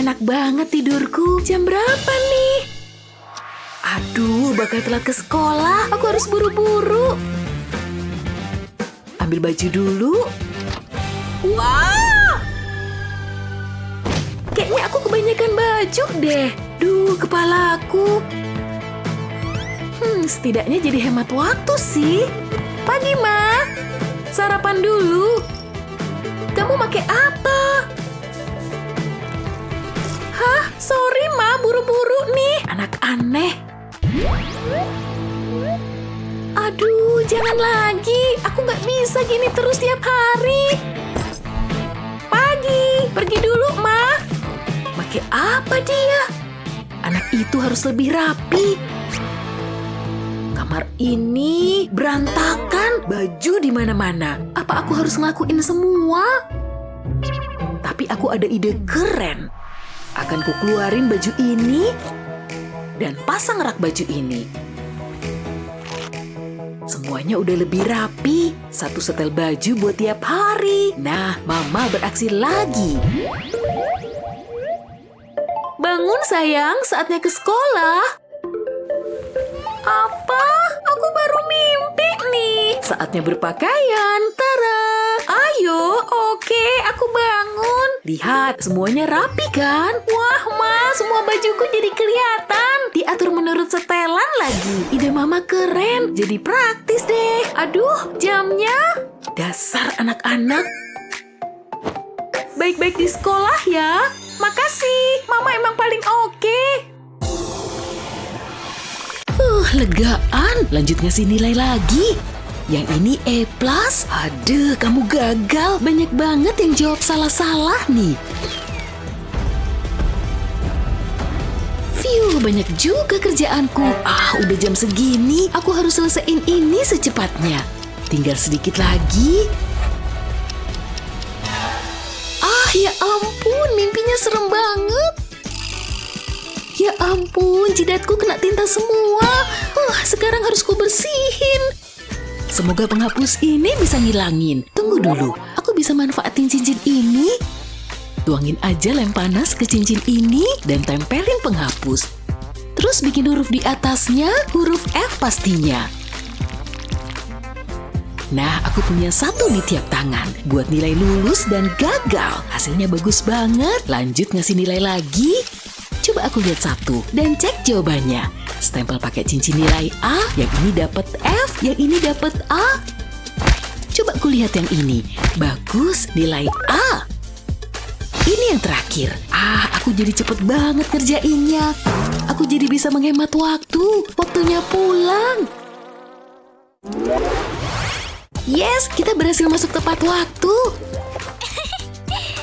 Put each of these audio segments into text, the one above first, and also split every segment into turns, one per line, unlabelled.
enak banget tidurku. Jam berapa nih? Aduh, bakal telat ke sekolah. Aku harus buru-buru. Ambil baju dulu. Wah! Kayaknya aku kebanyakan baju deh. Duh, kepalaku. Setidaknya jadi hemat waktu sih. Pagi, Ma. Sarapan dulu. Kamu pakai apa? Hah? Sorry, Ma. Buru-buru nih. Anak aneh. Aduh, jangan lagi. Aku nggak bisa gini terus tiap hari. Pagi. Pergi dulu, Ma. Pakai apa dia? Anak itu harus lebih rapi. Kamar ini berantakan, baju di mana-mana. Apa aku harus ngelakuin semua? Tapi aku ada ide keren. Akan ku keluarin baju ini dan pasang rak baju ini. Semuanya udah lebih rapi. Satu setel baju buat tiap hari. Nah, Mama beraksi lagi. Bangun sayang, saatnya ke sekolah. Apa? Aku baru mimpi nih. Saatnya berpakaian. Tara. Ayo, oke, aku bangun. Lihat, semuanya rapi kan? Wah, Ma, semua bajuku jadi kelihatan. Diatur menurut setelan lagi. Ide Mama keren, jadi praktis deh. Aduh, jamnya. Dasar anak-anak. Baik-baik di sekolah ya. Makasih, Mama emang paling oke. Legaan. Lanjut ngasih nilai lagi. Yang ini E+. Aduh, kamu gagal. Banyak banget yang jawab salah-salah nih. Phew, banyak juga kerjaanku. Udah jam segini. Aku harus selesaiin ini secepatnya. Tinggal sedikit lagi. Ya ampun, mimpinya serem banget. Ya ampun, jidatku kena tinta semua. Sekarang harus ku bersihin. Semoga penghapus ini bisa ngilangin. Tunggu dulu, aku bisa manfaatin cincin ini. Tuangin aja lem panas ke cincin ini dan tempelin penghapus. Terus bikin huruf di atasnya, huruf F pastinya. Nah, aku punya satu di tiap tangan. Buat nilai lulus dan gagal. Hasilnya bagus banget. Lanjut ngasih nilai lagi. Coba aku lihat satu dan cek jawabannya. Stempel pakai cincin nilai A. Yang ini dapat F, yang ini dapat A. Coba aku lihat yang ini. Bagus, nilai A. Ini yang terakhir. Aku jadi cepet banget kerjainnya. Aku jadi bisa menghemat waktu. Waktunya pulang. Yes, kita berhasil masuk tepat waktu.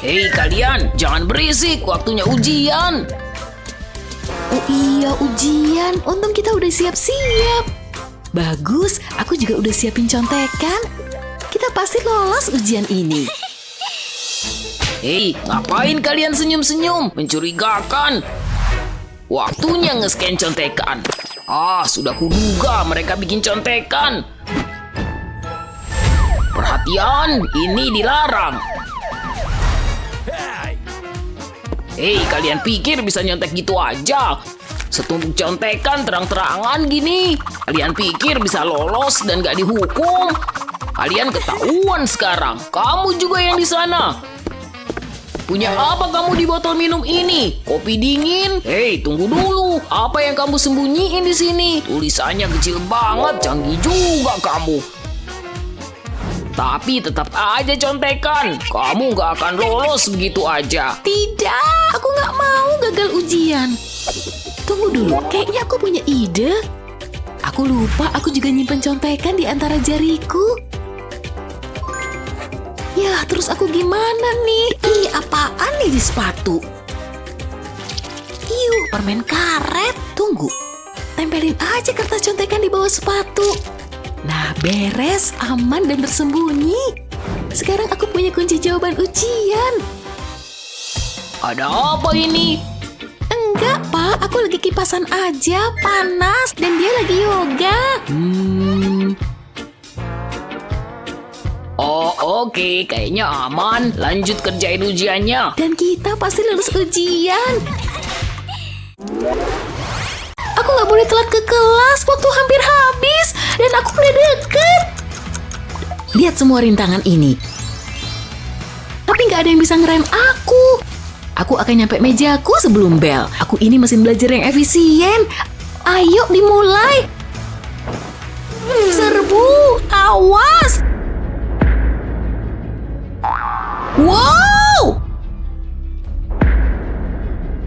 Hei kalian, jangan berisik. Waktunya ujian.
Oh iya, ujian. Untung kita udah siap-siap. Bagus, aku juga udah siapin contekan. Kita pasti lolos ujian ini.
Hei, ngapain kalian senyum-senyum? Mencurigakan. Waktunya nge-scan contekan. Sudah kuduga mereka bikin contekan. Perhatian, ini dilarang. Hei, kalian pikir bisa nyontek gitu aja? Setumpuk contekan terang-terangan gini. Kalian pikir bisa lolos dan gak dihukum? Kalian ketahuan sekarang. Kamu juga yang di sana. Punya apa kamu di botol minum ini? Kopi dingin? Hei, tunggu dulu. Apa yang kamu sembunyiin di sini? Tulisannya kecil banget, canggih juga kamu. Tapi tetap aja contekan. Kamu gak akan lolos begitu aja.
Tidak, aku gak mau gagal ujian. Tunggu dulu, kayaknya aku punya ide. Aku lupa aku juga nyimpen contekan di antara jariku. Ya, terus aku gimana nih? Apaan nih di sepatu? Permen karet. Tunggu, tempelin aja kertas contekan di bawah sepatu. Nah, beres, aman dan tersembunyi. Sekarang aku punya kunci jawaban ujian.
Ada apa ini?
Enggak, Pak. Aku lagi kipasan aja, panas. Dan dia lagi yoga.
Oh, oke. Kayaknya aman. Lanjut kerjain ujiannya.
Dan kita pasti lulus ujian. Aku nggak boleh telat ke kelas, waktu hampir habis. Dan aku udah deket. Lihat semua rintangan ini. Tapi nggak ada yang bisa ngerem aku. Aku akan nyampe mejaku sebelum bel. Aku ini mesin belajar yang efisien. Ayo dimulai. Serbu, awas. Wow!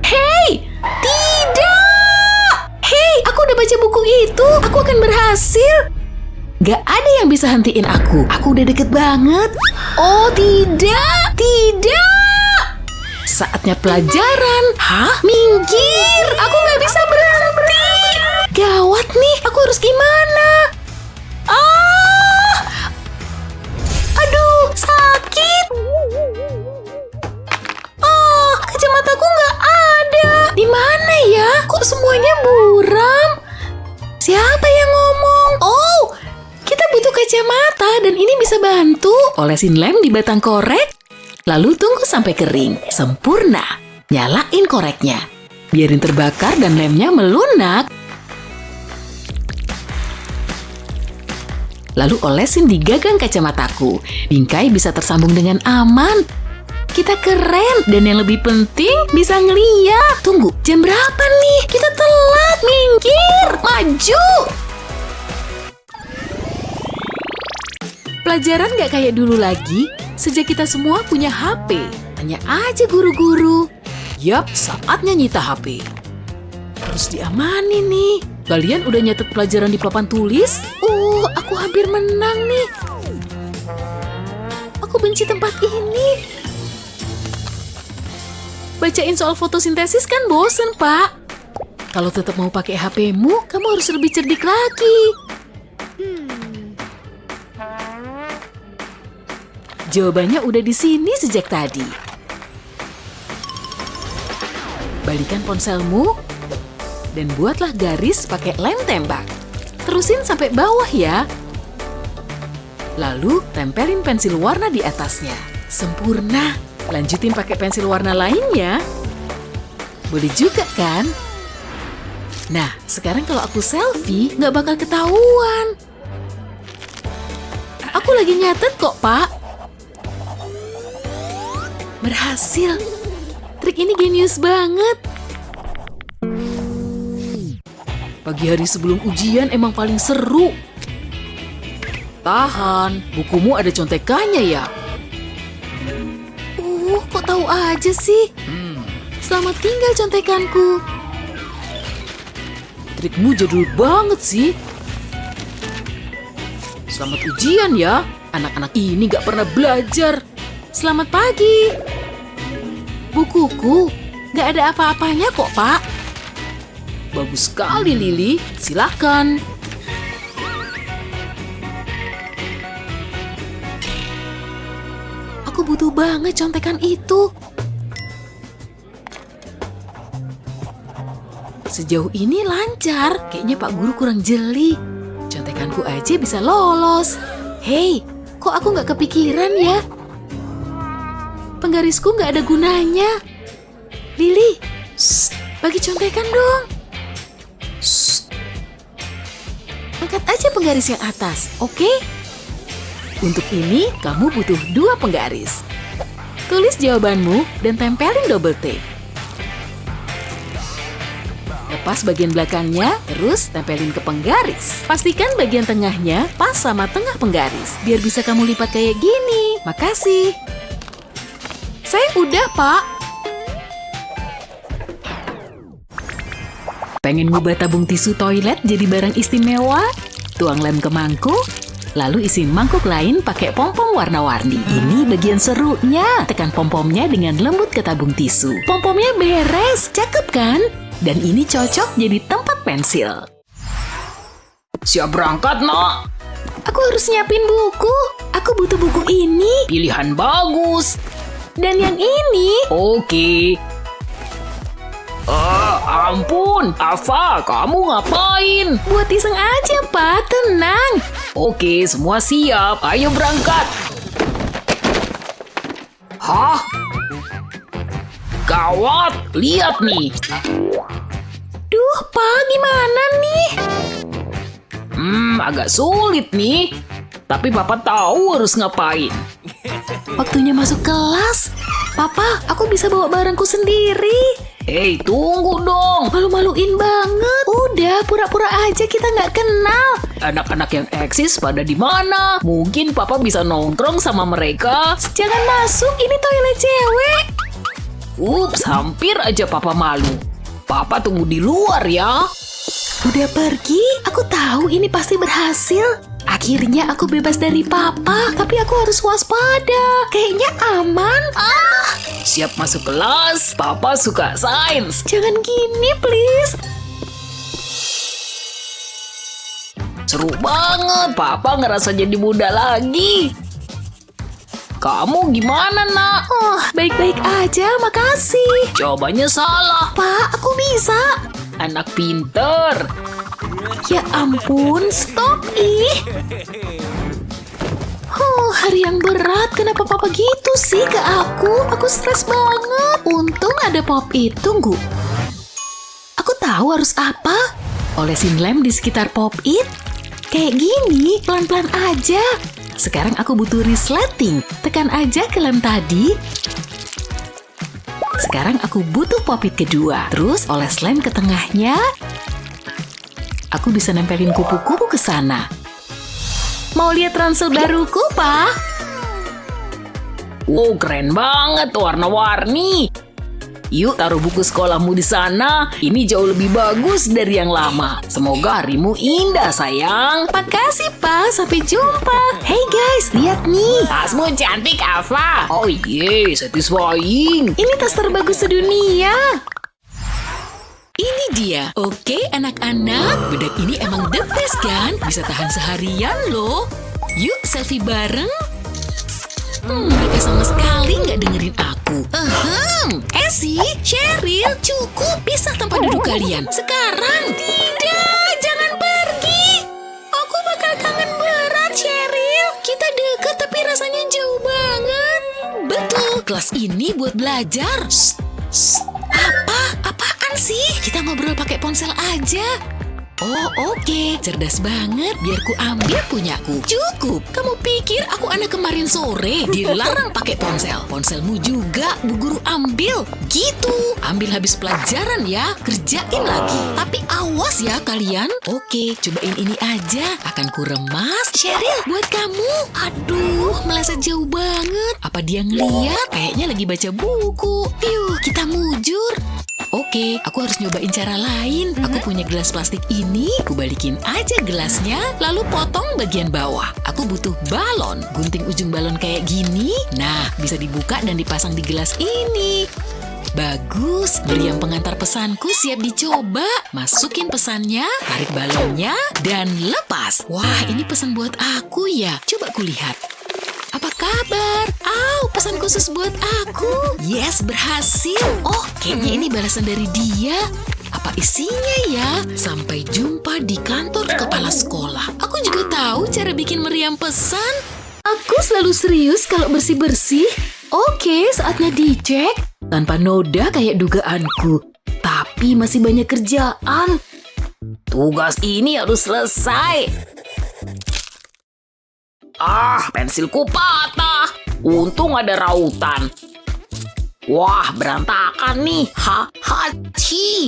Hei, tidak! Hei, aku udah baca buku itu. Aku akan berhasil. Gak ada yang bisa hentiin aku. Aku udah deket banget. Oh, tidak! Tidak! Saatnya pelajaran. Hah? Minggir! Aku gak bisa berhenti. Gawat nih, aku harus gimana? Ah! Aduh, sakit. Oh, kacamataku nggak ada. Di mana ya? Kok semuanya buram? Siapa yang ngomong? Oh, kita butuh kacamata dan ini bisa bantu. Olesin lem di batang korek, lalu tunggu sampai kering. Sempurna. Nyalain koreknya. Biarin terbakar dan lemnya melunak. Lalu olesin di gagang kacamataku. Bingkai bisa tersambung dengan aman. Kita keren, dan yang lebih penting bisa ngeliat. Tunggu, jam berapa nih? Kita telat, minggir, maju. Pelajaran gak kayak dulu lagi, sejak kita semua punya HP. Tanya aja guru-guru. Yap, saatnya nyita HP. Harus diamanin nih. Kalian udah nyatet pelajaran di papan tulis? Aku hampir menang nih. Aku benci tempat ini. Bacain soal fotosintesis kan bosen, Pak. Kalau tetap mau pakai HP-mu, kamu harus lebih cerdik lagi. Jawabannya udah di sini sejak tadi. Balikan ponselmu dan buatlah garis pakai lem tembak. Terusin sampai bawah ya. Lalu tempelin pensil warna di atasnya. Sempurna. Lanjutin pakai pensil warna lainnya. Boleh juga kan? Nah, sekarang kalau aku selfie, nggak bakal ketahuan. Aku lagi nyatet kok, Pak. Berhasil. Trik ini genius banget. Pagi hari sebelum ujian emang paling seru. Tahan, bukumu ada contekannya ya? Kok tahu aja sih? Selamat tinggal contekanku. Trikmu jadul banget sih. Selamat ujian ya. Anak-anak ini gak pernah belajar. Selamat pagi. Bukuku gak ada apa-apanya kok, Pak. Bagus sekali, Lily. Silakan. Aku butuh banget contekan itu. Sejauh ini lancar. Kayaknya Pak Guru kurang jeli. Contekanku aja bisa lolos. Hei, kok aku nggak kepikiran ya? Penggarisku nggak ada gunanya. Lily, bagi contekan dong. Angkat aja penggaris yang atas, oke? Untuk ini, kamu butuh 2 penggaris. Tulis jawabanmu dan tempelin double tape. Lepas bagian belakangnya, terus tempelin ke penggaris. Pastikan bagian tengahnya pas sama tengah penggaris, biar bisa kamu lipat kayak gini. Makasih. Saya udah, Pak. Pengen ngubah tabung tisu toilet jadi barang istimewa? Tuang lem ke mangkuk, lalu isi mangkuk lain pakai pom-pom warna-warni. Ini bagian serunya. Tekan pom-pomnya dengan lembut ke tabung tisu. Pom-pomnya beres, cakep kan? Dan ini cocok jadi tempat pensil.
Siap berangkat, Nak?
Aku harus nyiapin buku. Aku butuh buku ini.
Pilihan bagus.
Dan yang ini.
Oke. Ampun, Ava, kamu ngapain?
Buat iseng aja, Pak. Tenang.
Oke, semua siap. Ayo berangkat. Hah? Gawat, lihat nih.
Duh, Pa, gimana nih?
Agak sulit nih. Tapi Papa tahu harus ngapain.
Waktunya masuk kelas. Papa, aku bisa bawa barangku sendiri.
Hei, tunggu dong.
Malu-maluin banget. Udah, pura-pura aja kita nggak kenal.
Anak-anak yang eksis pada di mana? Mungkin Papa bisa nongkrong sama mereka.
Jangan masuk, ini toilet cewek.
Ups, hampir aja Papa malu. Papa tunggu di luar ya.
Udah pergi, aku tahu ini pasti berhasil. Akhirnya aku bebas dari Papa, tapi aku harus waspada. Kayaknya aman.
Siap masuk kelas. Papa suka sains.
Jangan gini, please.
Seru banget. Papa ngerasa jadi muda lagi. Kamu gimana, Nak?
Baik-baik aja, makasih.
Jawabannya salah.
Pak, aku bisa.
Anak pinter.
Ya ampun, stop ih. Hari yang berat, kenapa Papa gitu sih ke aku? Aku stres banget. Untung ada Pop It. Tunggu. Aku tahu harus apa. Olesin lem di sekitar Pop It. Kayak gini, pelan-pelan aja. Sekarang aku butuh resleting. Tekan aja ke lem tadi. Sekarang aku butuh Pop It kedua. Terus oles lem ke tengahnya. Aku bisa nempelin kupu-kupu ke sana. Mau lihat ransel baruku, Pak?
Wow, keren banget, warna-warni. Yuk, taruh buku sekolahmu di sana. Ini jauh lebih bagus dari yang lama. Semoga harimu indah, sayang.
Makasih, Pak. Sampai jumpa. Hey guys, lihat nih.
Tasmu cantik, Ava. Oh iya, satisfying.
Ini tas terbagus sedunia. Ini dia. Oke, anak-anak. Bedak ini emang the best kan? Bisa tahan seharian loh. Yuk, selfie bareng. Mereka sama sekali nggak dengerin aku. Essie, Cheryl, cukup pisah tempat duduk kalian. Sekarang. Tidak, jangan pergi. Aku bakal kangen berat, Cheryl. Kita deket tapi rasanya jauh banget. Betul, kelas ini buat belajar. Apaan sih? Kita ngobrol pakai ponsel aja. Oh, oke. Cerdas banget. Biar ku ambil punyaku. Cukup. Kamu pikir aku anak kemarin sore? Dilarang pakai ponsel. Ponselmu juga Bu Guru ambil. Gitu. Ambil habis pelajaran ya. Kerjain lagi. Tapi awas ya kalian. Oke, cobain ini aja. Akan ku remas. Cheryl, buat kamu. Aduh, meleset jauh banget. Apa dia ngeliat? Kayaknya lagi baca buku. Piuh, kita mujur. Oke, aku harus nyobain cara lain. Aku punya gelas plastik ini, aku balikin aja gelasnya, lalu potong bagian bawah. Aku butuh balon, gunting ujung balon kayak gini. Nah, bisa dibuka dan dipasang di gelas ini. Bagus, meriam pengantar pesanku siap dicoba. Masukin pesannya, tarik balonnya, dan lepas. Wah, ini pesan buat aku ya. Coba kulihat. Apa kabar? Pesan khusus buat aku. Yes, berhasil. Oh, kayaknya ini balasan dari dia. Apa isinya ya? Sampai jumpa di kantor kepala sekolah. Aku juga tahu cara bikin meriam pesan. Aku selalu serius kalau bersih-bersih. Oke, saatnya dicek. Tanpa noda kayak dugaanku. Tapi masih banyak kerjaan.
Tugas ini harus selesai. Pensilku patah. Untung ada rautan. Wah, berantakan nih. Hachi.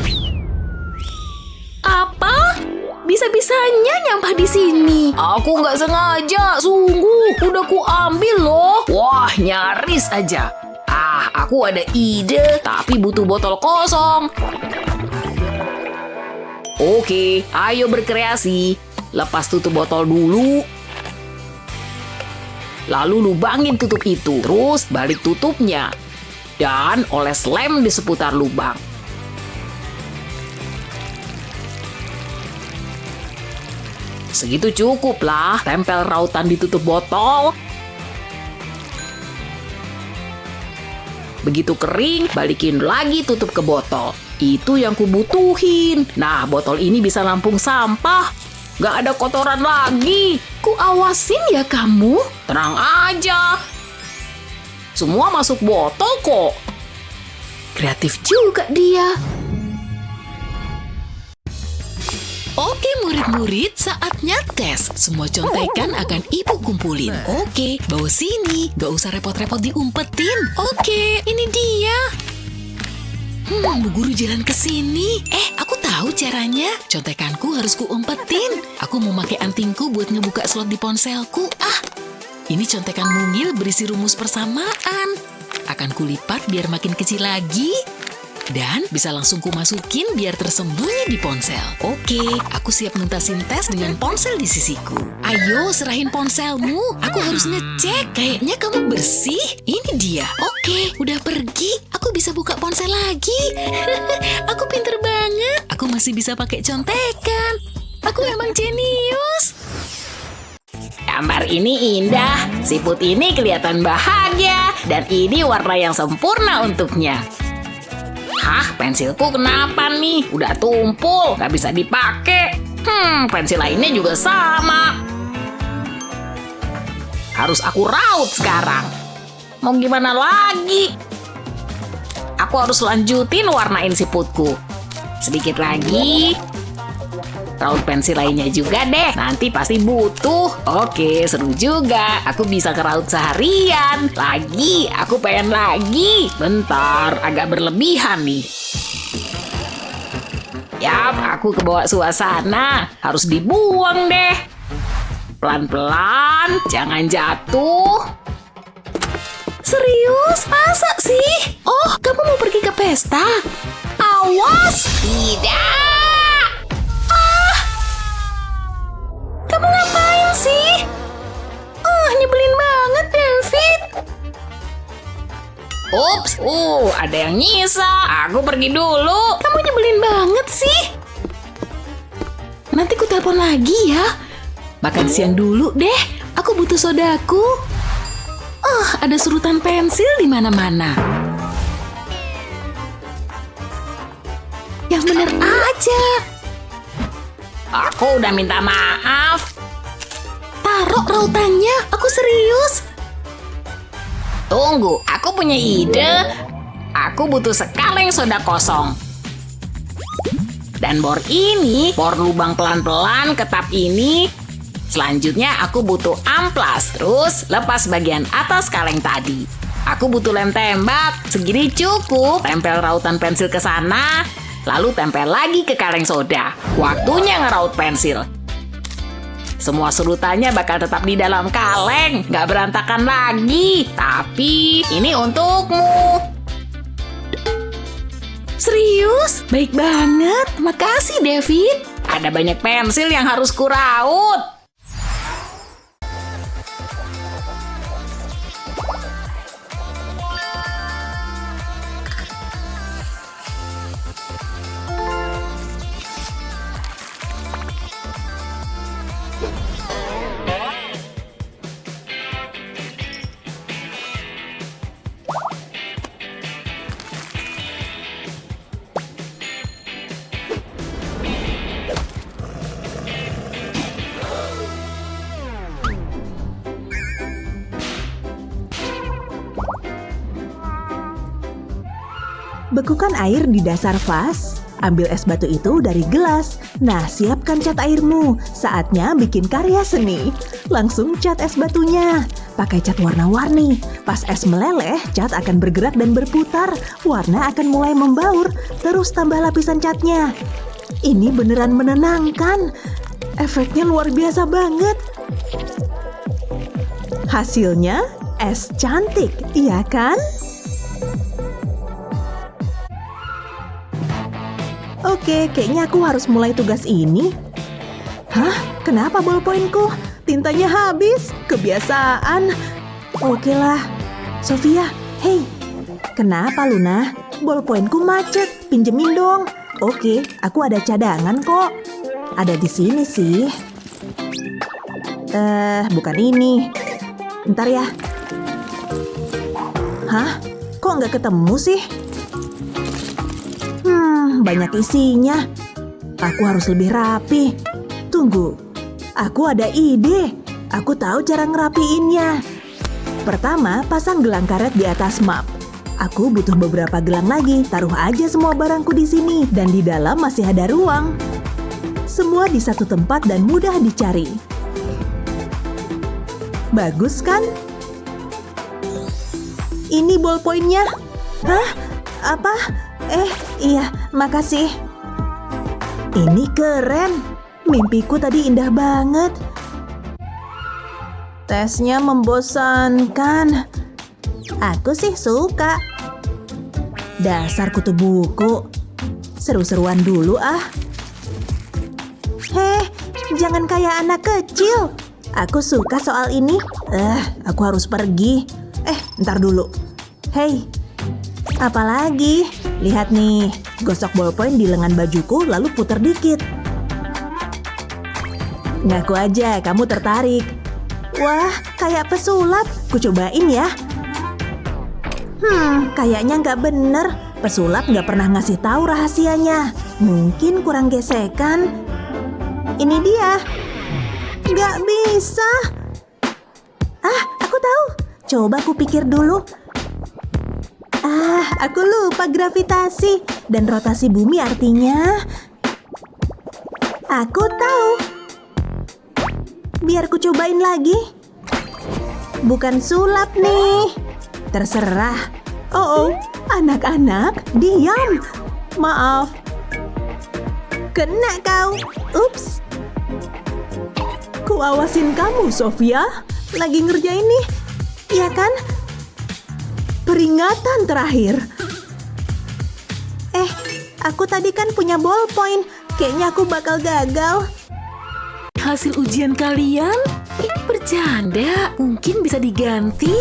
Apa? Bisa-bisanya nyampah di sini.
Aku nggak sengaja, sungguh. Udah ku ambil loh. Wah, nyaris aja. Aku ada ide, tapi butuh botol kosong. Oke, ayo berkreasi. Lepas tutup botol dulu. Lalu lubangin tutup itu. Terus balik tutupnya. Dan oles lem di seputar lubang. Segitu cukup lah. Tempel rautan di tutup botol. Begitu kering, balikin lagi tutup ke botol. Itu yang kubutuhin. Nah, botol ini bisa nampung sampah. Gak ada kotoran lagi.
Ku awasin ya kamu.
Tenang aja. Semua masuk botol kok.
Kreatif juga dia. Oke murid-murid, saatnya tes. Semua contekan akan ibu kumpulin. Oke, bawa sini. Gak usah repot-repot diumpetin. Oke, ini dia. Bu guru jalan ke sini. Aku tahu caranya. Contekanku harus kuumpetin. Aku mau pakai antingku buat ngebuka slot di ponselku. Ini contekan mungil berisi rumus persamaan. Akan kulipat biar makin kecil lagi. Dan bisa langsung kumasukin biar tersembunyi di ponsel. Oke, aku siap nuntasin tes dengan ponsel di sisiku. Ayo, serahin ponselmu. Aku harus ngecek. Kayaknya kamu bersih. Ini dia. Oke, udah pergi. Aku bisa buka ponsel lagi. Aku pinter banget. Aku masih bisa pakai contekan. Aku emang jenius.
Gambar ini indah. Siput ini kelihatan bahagia. Dan ini warna yang sempurna untuknya. Hah, pensilku kenapa nih? Udah tumpul, gak bisa dipakai. Pensil lainnya juga sama. Harus aku raut sekarang. Mau gimana lagi? Aku harus lanjutin warnain siputku. Sedikit lagi. Raut pensil lainnya juga deh. Nanti pasti butuh. Oke, seru juga. Aku bisa keraut seharian. Lagi, aku pengen lagi. Bentar, agak berlebihan nih. Yap, aku kebawa suasana. Harus dibuang deh. Pelan-pelan, jangan jatuh.
Serius? Masa sih? Oh, kamu mau pergi ke pesta? Awas!
Tidak!
Kamu ngapain sih? Nyebelin banget, David.
Ups, ada yang nyisa. Aku pergi dulu.
Kamu nyebelin banget sih. Nanti ku telepon lagi ya. Makan siang dulu deh. Aku butuh sodaku. Ada surutan pensil di mana-mana. Yang bener aja.
Aku udah minta maaf.
Taruh rautannya, aku serius.
Tunggu, aku punya ide. Aku butuh sekaleng soda kosong. Dan bor ini, bor lubang pelan-pelan ke tap ini. Selanjutnya aku butuh amplas. Terus lepas bagian atas kaleng tadi. Aku butuh lem tembak. Segini cukup. Tempel rautan pensil ke sana. Lalu tempel lagi ke kaleng soda. Waktunya ngeraut pensil. Semua surutannya bakal tetap di dalam kaleng. Gak berantakan lagi. Tapi ini untukmu.
Serius? Baik banget. Makasih, David.
Ada banyak pensil yang harus kuraut.
Bekukan air di dasar vas. Ambil es batu itu dari gelas. Nah, siapkan cat airmu. Saatnya bikin karya seni. Langsung cat es batunya. Pakai cat warna-warni. Pas es meleleh, cat akan bergerak dan berputar. Warna akan mulai membaur. Terus tambah lapisan catnya. Ini beneran menenangkan. Efeknya luar biasa banget. Hasilnya, es cantik, iya kan? Oke, kayaknya aku harus mulai tugas ini. Hah? Kenapa bolpoinku? Tintanya habis. Kebiasaan. Oke lah. Sofia, hei. Kenapa Luna? Bolpoinku macet. Pinjemin dong. Oke, aku ada cadangan kok. Ada di sini sih. Bukan ini. Ntar ya. Hah? Kok nggak ketemu sih? Banyak isinya. Aku harus lebih rapi. Tunggu, aku ada ide. Aku tahu cara ngerapiinnya. Pertama, pasang gelang karet di atas map. Aku butuh beberapa gelang lagi. Taruh aja semua barangku di sini dan di dalam masih ada ruang. Semua di satu tempat dan mudah dicari. Bagus kan? Ini ballpointnya. Hah? Apa? Iya, makasih. Ini keren. Mimpiku tadi indah banget. Tesnya membosankan. Aku sih suka. Dasar kutu buku. Seru-seruan dulu ah. Heh, jangan kayak anak kecil. Aku suka soal ini. Aku harus pergi. Ntar dulu. Hei, apalagi? Lihat nih, gosok ballpoint di lengan bajuku lalu putar dikit. Ngaku aja kamu tertarik. Wah, kayak pesulap. Ku cobain ya. Kayaknya nggak bener. Pesulap nggak pernah ngasih tahu rahasianya. Mungkin kurang gesekan. Ini dia. Nggak bisa. Aku tahu. Coba ku pikir dulu. Aku lupa gravitasi. Dan rotasi bumi artinya... Aku tahu. Biar ku cobain lagi. Bukan sulap nih. Terserah. Oh, anak-anak, diam. Maaf. Kena kau. Ups. Ku awasin kamu, Sofia. Lagi ngerjain nih. Iya kan? Peringatan terakhir. Aku tadi kan punya ballpoint. Kayaknya aku bakal gagal.
Hasil ujian kalian? Ini bercanda. Mungkin bisa diganti?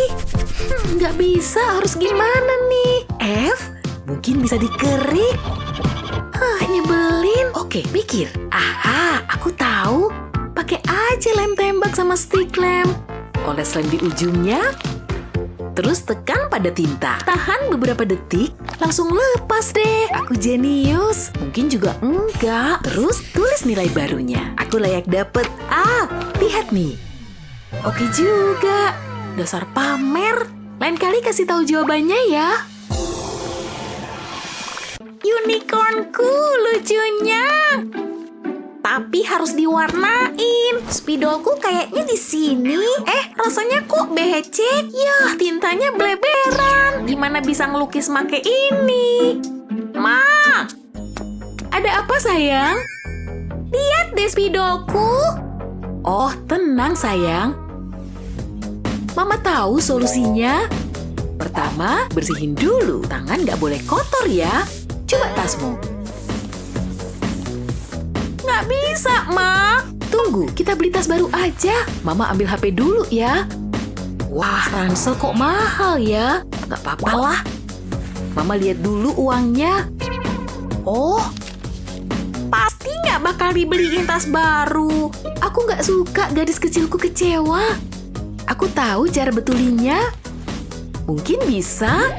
Nggak bisa, harus gimana nih? F? Mungkin bisa dikerik? Nyebelin. Oke, pikir. Aku tahu. Pakai aja lem tembak sama stick lem. Oles lem di ujungnya. Terus tekan pada tinta. Tahan beberapa detik, langsung lepas deh. Aku jenius. Mungkin juga enggak. Terus tulis nilai barunya. Aku layak dapet A. Lihat nih. Oke juga. Dasar pamer. Lain kali kasih tahu jawabannya ya. Unicornku lucunya. Tapi harus diwarnain. Spidolku kayaknya di sini. Rasanya kok becek? Yah, tintanya bleberan. Gimana bisa ngelukis make ini? Ma! Ada apa sayang? Lihat deh spidolku. Oh, tenang sayang. Mama tahu solusinya. Pertama, bersihin dulu. Tangan nggak boleh kotor ya. Coba tasmu. Nggak bisa, Ma. Tunggu, kita beli tas baru aja. Mama ambil HP dulu ya. Wah, ransel kok mahal ya. Nggak apa-apa lah. Mama lihat dulu uangnya. Oh, pasti nggak bakal dibeliin tas baru. Aku nggak suka gadis kecilku kecewa. Aku tahu cara betulinya. Mungkin bisa.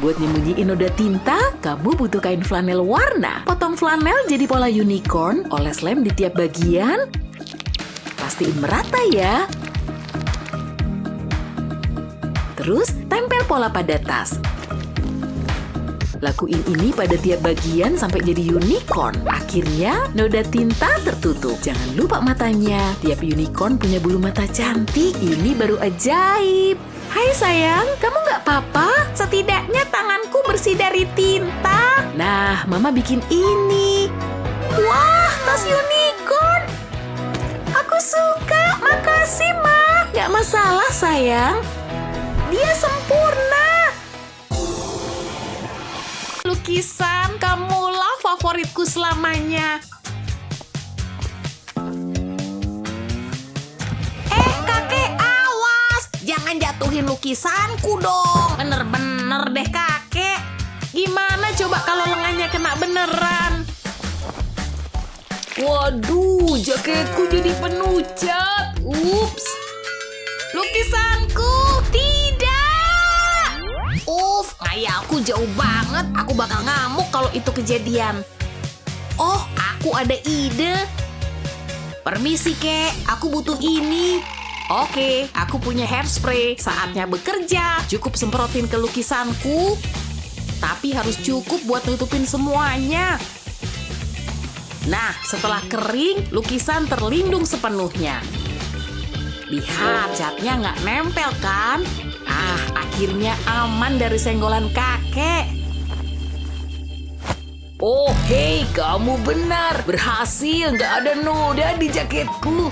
Buat nyembunyiin noda tinta, kamu butuh kain flanel warna. Potong flanel jadi pola unicorn, oles lem di tiap bagian. Pastiin merata ya. Terus, tempel pola pada tas. Lakuin ini pada tiap bagian sampai jadi unicorn. Akhirnya, noda tinta tertutup. Jangan lupa matanya. Tiap unicorn punya bulu mata cantik. Ini baru ajaib. Hai sayang, kamu nggak apa-apa? Setidaknya tanganku bersih dari tinta. Nah, Mama bikin ini. Wah, tas unicorn. Aku suka, makasih Ma. Nggak masalah sayang. Dia sempurna. Lukisan, kamulah favoritku selamanya. Kakek, awas. Jangan jatuhin lukisanku dong. Bener-bener deh kakek. Gimana coba kalau lengannya kena beneran? Waduh, jaketku jadi penuh cat. Ups. Lukisanku, tidak. Ngayalku jauh banget. Aku bakal ngamuk kalau itu kejadian. Oh, aku ada ide. Permisi, Kek. Aku butuh ini.
Oke, aku punya hairspray. Saatnya bekerja. Cukup semprotin ke lukisanku. Tapi harus cukup buat nutupin semuanya. Nah, setelah kering, lukisan terlindung sepenuhnya. Lihat, catnya nggak nempel kan? Akhirnya aman dari senggolan kakek.
Oh, hei, kamu benar. Berhasil, nggak ada noda di jaketku.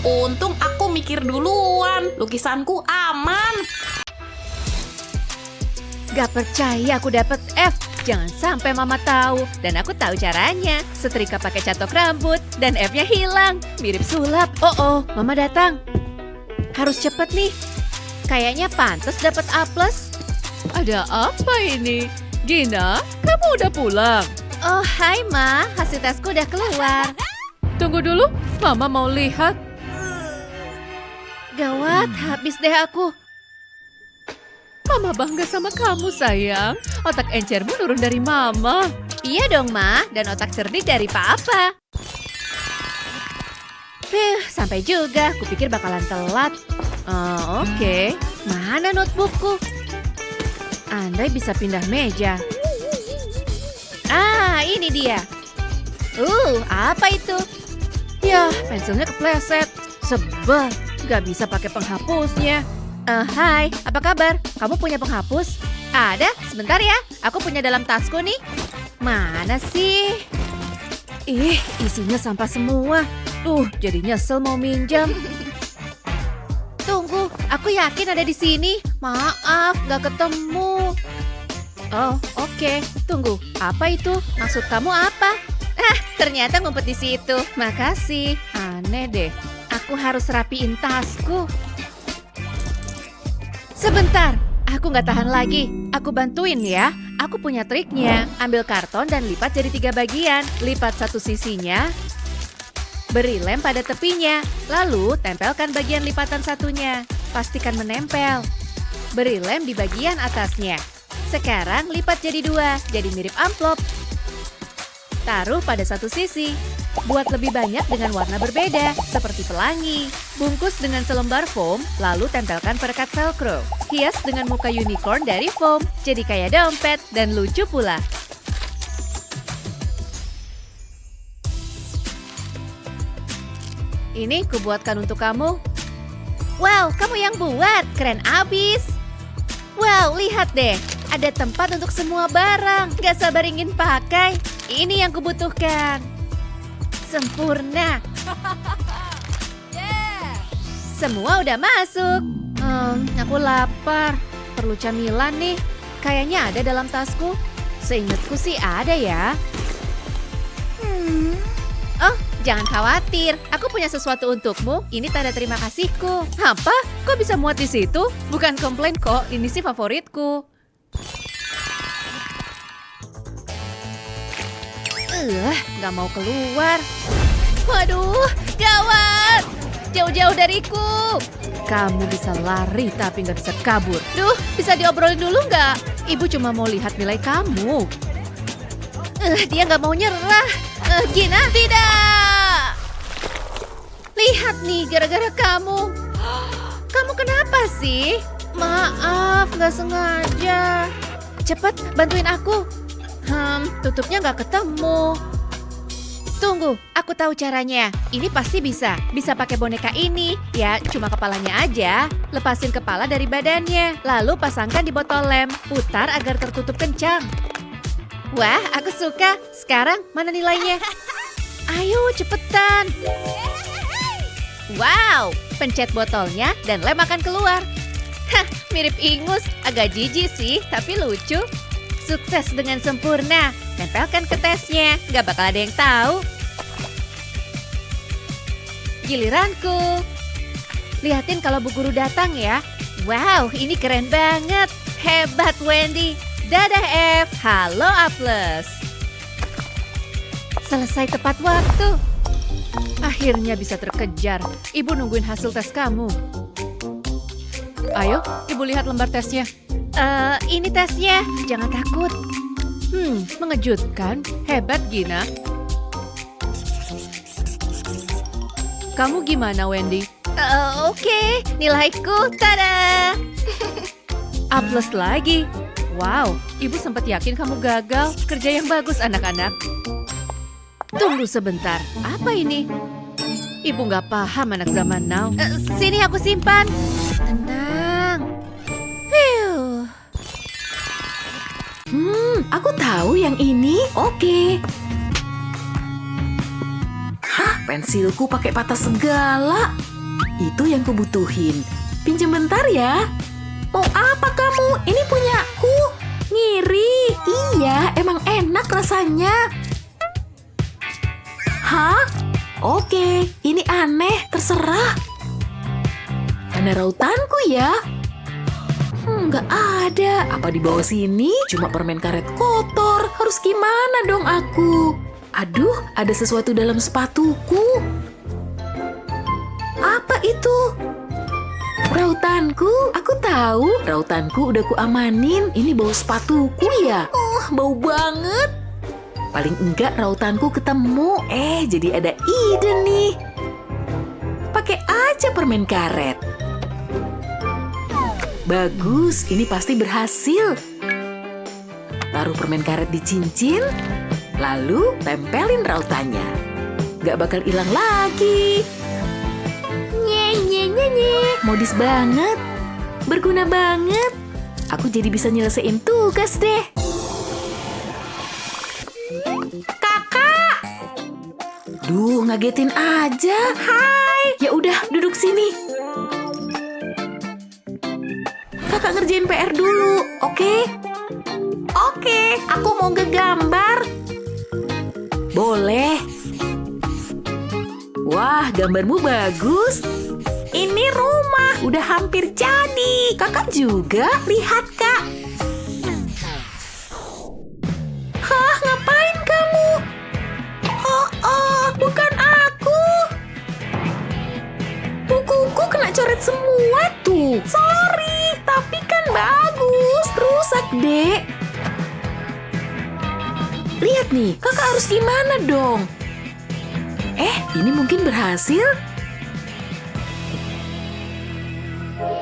Untung aku mikir duluan. Lukisanku aman.
Gak percaya aku dapet F. Jangan sampai mama tahu. Dan aku tahu caranya. Setrika pakai catok rambut dan F-nya hilang. Mirip sulap. Oh, mama datang. Harus cepet nih. Kayaknya pantas dapat A+. Ada apa ini? Gina, kamu udah pulang? Oh, hai Ma. Hasil tesku udah keluar. Tunggu dulu, mama mau lihat. Gawat, habis deh aku. Mama bangga sama kamu, sayang. Otak encermu turun dari mama. Iya dong, Ma. Dan otak cerdik dari papa. Sampai juga. Kupikir bakalan telat. Oke. Mana notebookku? Andai bisa pindah meja. Ini dia. Apa itu? Yah, pensilnya kepleset. Sebel. Gak bisa pakai penghapusnya. Hai, apa kabar? Kamu punya penghapus? Ada, sebentar ya. Aku punya dalam tasku nih. Mana sih? Isinya sampah semua. Jadi nyesel mau minjam. Tunggu, aku yakin ada di sini. Maaf, gak ketemu. Oh, oke. Tunggu, apa itu? Maksud kamu apa? Ternyata ngumpet di situ. Makasih. Aneh deh. Aku harus rapiin tasku. Sebentar, aku nggak tahan lagi. Aku bantuin ya. Aku punya triknya. Ambil karton dan lipat jadi 3 bagian. Lipat satu sisinya. Beri lem pada tepinya. Lalu tempelkan bagian lipatan satunya. Pastikan menempel. Beri lem di bagian atasnya. Sekarang lipat jadi 2, jadi mirip amplop. Taruh pada satu sisi. Buat lebih banyak dengan warna berbeda, seperti pelangi. Bungkus dengan selembar foam, lalu tempelkan perekat velcro. Hias dengan muka unicorn dari foam, jadi kayak dompet dan lucu pula. Ini kubuatkan untuk kamu. Wow, kamu yang buat, keren abis. Wow, lihat deh, ada tempat untuk semua barang. Gak sabar ingin pakai. Ini yang kubutuhkan. Sempurna. Semua udah masuk. Aku lapar. Perlu camilan nih. Kayaknya ada dalam tasku. Seingatku sih ada ya. Oh, jangan khawatir. Aku punya sesuatu untukmu. Ini tanda terima kasihku. Apa? Kok bisa muat di situ? Bukan komplain kok. Ini sih favoritku. Gak mau keluar. Waduh, gawat. Jauh-jauh dariku. Kamu bisa lari tapi gak bisa kabur. Duh, bisa diobrolin dulu gak? Ibu cuma mau lihat nilai kamu. Dia gak mau nyerah. Gina, tidak. Lihat nih, gara-gara kamu. Kamu kenapa sih? Maaf, gak sengaja. Cepet, bantuin aku. Tutupnya nggak ketemu. Tunggu, aku tahu caranya. Ini pasti bisa. Bisa pakai boneka ini. Ya, cuma kepalanya aja. Lepasin kepala dari badannya. Lalu pasangkan di botol lem. Putar agar tertutup kencang. Wah, aku suka. Sekarang, mana nilainya? Ayo, cepetan. Wow, pencet botolnya dan lem akan keluar. Hah, mirip ingus. Agak jijik sih, tapi lucu. Sukses dengan sempurna. Tempelkan ke tesnya. Gak bakal ada yang tahu. Giliranku. Lihatin kalau Bu Guru datang ya. Wow, ini keren banget. Hebat Wendy. Dadah F. Halo A+. Selesai tepat waktu. Akhirnya bisa terkejar. Ibu nungguin hasil tes kamu. Ayo, Ibu lihat lembar tesnya. Ini tesnya. Jangan takut. Mengejutkan. Hebat, Gina. Kamu gimana, Wendy? Oke, nilaiku, tada! A+ lagi. Wow, ibu sempat yakin kamu gagal. Kerja yang bagus, anak-anak. Tunggu sebentar, apa ini? Ibu nggak paham anak zaman now. Sini aku simpan. Tenang. Phew.
Aku tahu yang ini. Oke. Hah, pensilku pakai patah segala. Itu yang kubutuhin. Pinjam bentar ya. Mau apa kamu? Ini punyaku. Ngiri. Iya, emang enak rasanya. Hah? Oke, ini aneh, terserah. Mana rautanku ya? Nggak ada. Apa di bawah sini? Cuma permen karet kotor. Harus gimana dong aku? Aduh, ada sesuatu dalam sepatuku. Apa itu? Rautanku, aku tahu. Rautanku udah kuamanin. Ini bau sepatuku ya? Bau banget. Paling enggak rautanku ketemu. Jadi ada ide nih. Pakai aja permen karet. Bagus, ini pasti berhasil. Taruh permen karet di cincin, lalu tempelin rautannya. Gak bakal hilang lagi. Modis banget. Berguna banget. Aku jadi bisa nyelesain tugas deh. Kakak! Duh, ngagetin aja. Hai! Ya udah, duduk sini. Kakak ngerjain PR dulu, oke? Oke, aku mau ngegambar. Boleh. Wah, gambarmu bagus. Ini rumah, udah hampir jadi. Kakak juga, lihat Kak. Hah, ngapain kamu? Bukan aku. Bukuku kena coret semua tuh. Sorry, tapi kan bagus. Rusak, Dek. Lihat nih, kakak harus gimana dong? Ini mungkin berhasil.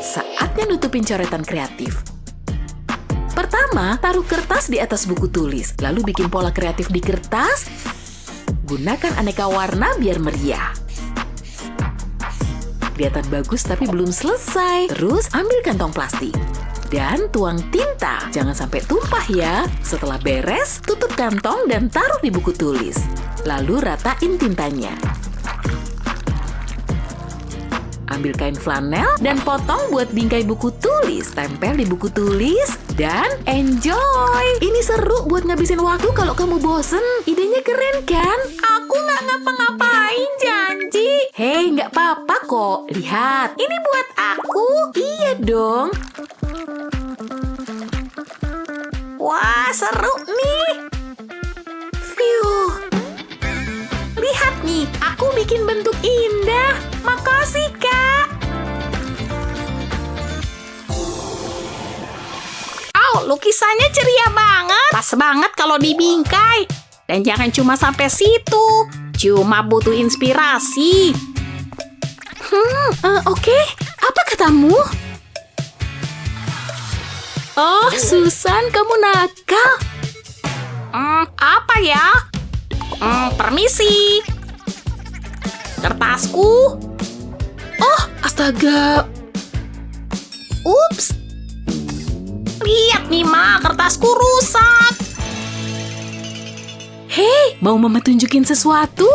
Saatnya nutupin coretan kreatif. Pertama, taruh kertas di atas buku tulis. Lalu bikin pola kreatif di kertas. Gunakan aneka warna biar meriah. Kelihatan bagus tapi belum selesai. Terus ambil kantong plastik. Dan tuang tinta. Jangan sampai tumpah ya. Setelah beres, tutup kantong dan taruh di buku tulis. Lalu ratain tintanya. Ambil kain flanel dan potong buat bingkai buku tulis. Tempel di buku tulis dan enjoy. Ini seru buat ngabisin waktu kalau kamu bosen. Idenya keren kan? Aku nggak ngapa-ngapain, janji. Hei, nggak apa-apa kok. Lihat, ini buat aku. Iya dong. Wah, seru nih. Phew. Lihat nih, aku bikin bentuk indah. Makasih, Kak.
Lukisannya ceria banget. Pas banget kalau dibingkai. Dan jangan cuma sampai situ. Cuma butuh inspirasi.
Oke. Apa katamu? Oh, Susan, kamu nakal.
Apa ya? Permisi. Kertasku.
Oh, astaga. Ups.
Lihat nih, Ma, kertasku rusak.
Hei, mau Mama tunjukin sesuatu?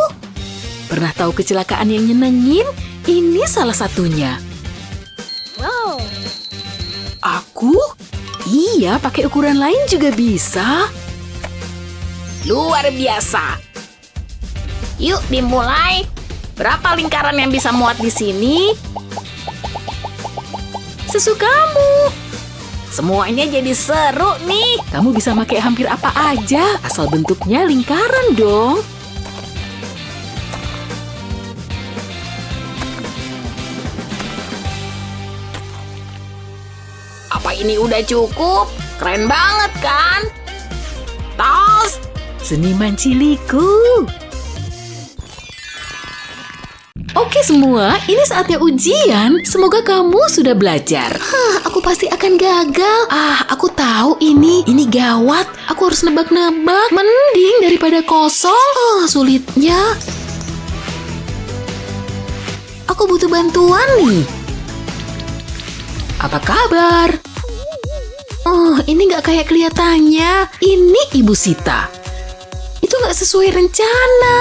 Pernah tahu kecelakaan yang nyenengin? Ini salah satunya.
Wow.
Aku? Iya, pakai ukuran lain juga bisa.
Luar biasa. Yuk, dimulai. Berapa lingkaran yang bisa muat di sini?
Sesukamu.
Semuanya jadi seru nih.
Kamu bisa pakai hampir apa aja, asal bentuknya lingkaran dong.
Apa ini udah cukup? Keren banget kan? Tos!
Seniman ciliku. Oke semua, ini saatnya ujian. Semoga kamu sudah belajar. Aku pasti akan gagal. Aku tahu ini gawat. Aku harus nebak-nebak. Mending daripada kosong. Sulitnya. Aku butuh bantuan nih. Apa kabar? Ini nggak kayak kelihatannya. Ini Ibu Sita. Itu nggak sesuai rencana.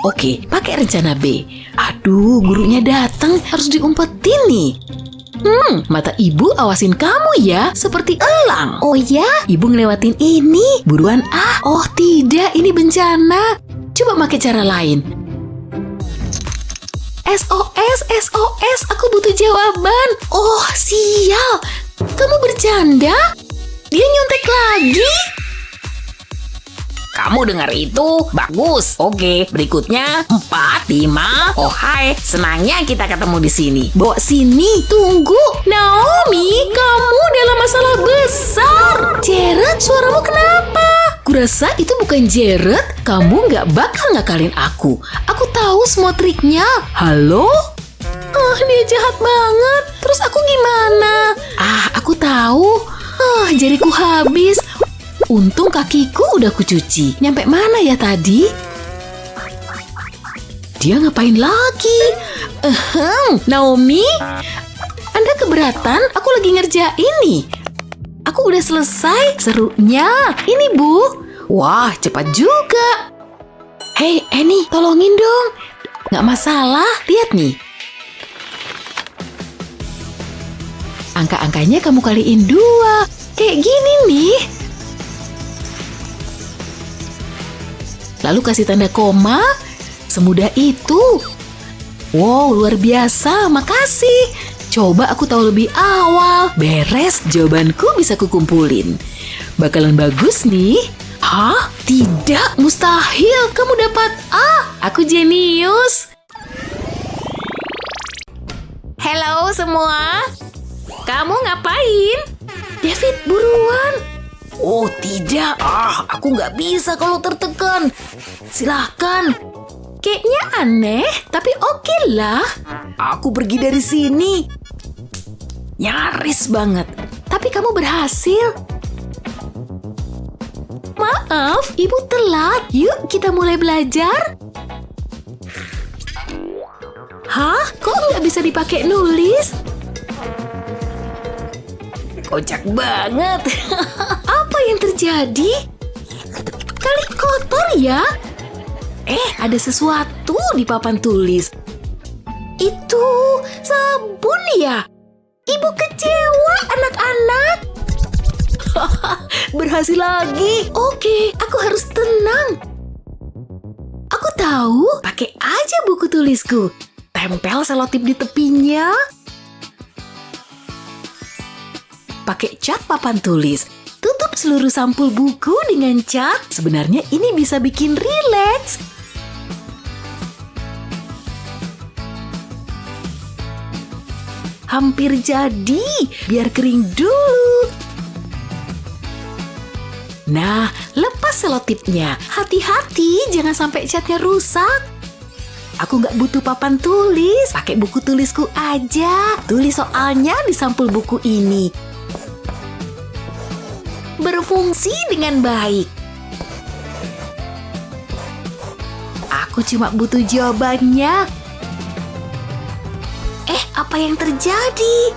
Oke, pakai rencana B. Aduh, gurunya datang. Harus diumpetin nih. Mata ibu awasin kamu ya. Seperti elang. Oh ya? Ibu ngelewatin ini. Buruan Oh tidak, ini bencana. Coba pakai cara lain. SOS, SOS. Aku butuh jawaban. Oh, sial. Kamu bercanda? Dia nyontek lagi?
Kamu dengar itu? Bagus. Oke, berikutnya 4, 5. Oh hai, senangnya kita ketemu di sini.
Bawa sini. Tunggu. Naomi, kamu dalam masalah besar. Jared, suaramu kenapa? Kurasa itu bukan Jared. Kamu nggak bakal ngakalin aku. Aku tahu semua triknya. Halo? Dia jahat banget. Terus aku gimana? Aku tahu. Jariku habis. Untung kakiku udah kucuci. Nyampe mana ya tadi? Dia ngapain lagi? Naomi? Anda keberatan? Aku lagi ngerjain nih. Aku udah selesai. Serunya. Ini, Bu. Wah, cepat juga. Hei, Annie, tolongin dong. Nggak masalah. Lihat nih. Angka-angkanya kamu kaliin 2. Kayak gini nih. Lalu kasih tanda koma. Semudah itu. Wow, luar biasa. Makasih. Coba aku tahu lebih awal. Beres, jawabanku bisa kukumpulin. Bakalan bagus nih. Hah? Tidak, mustahil. Kamu dapat A. Aku jenius.
Halo semua. Kamu ngapain?
David, buruan.
Oh tidak, aku nggak bisa kalau tertekan.
Silahkan. Kayaknya aneh, tapi oke lah. Aku pergi dari sini. Nyaris banget. Tapi kamu berhasil. Maaf, ibu telat. Yuk kita mulai belajar. Hah? Kok nggak bisa dipakai nulis?
Kocak banget.
Apa yang terjadi? Kali kotor ya? Ada sesuatu di papan tulis. Itu sabun ya? Ibu kecewa, anak-anak. Berhasil lagi. Oke, aku harus tenang. Aku tahu, pakai aja buku tulisku. Tempel selotip di tepinya. Pakai cat papan tulis. Tutup seluruh sampul buku dengan cat. Sebenarnya ini bisa bikin rileks. Hampir jadi. Biar kering dulu. Nah, lepas selotipnya. Hati-hati, jangan sampai catnya rusak. Aku nggak butuh papan tulis. Pakai buku tulisku aja. Tulis soalnya di sampul buku ini. Berfungsi dengan baik. Aku cuma butuh jawabannya. Apa yang terjadi?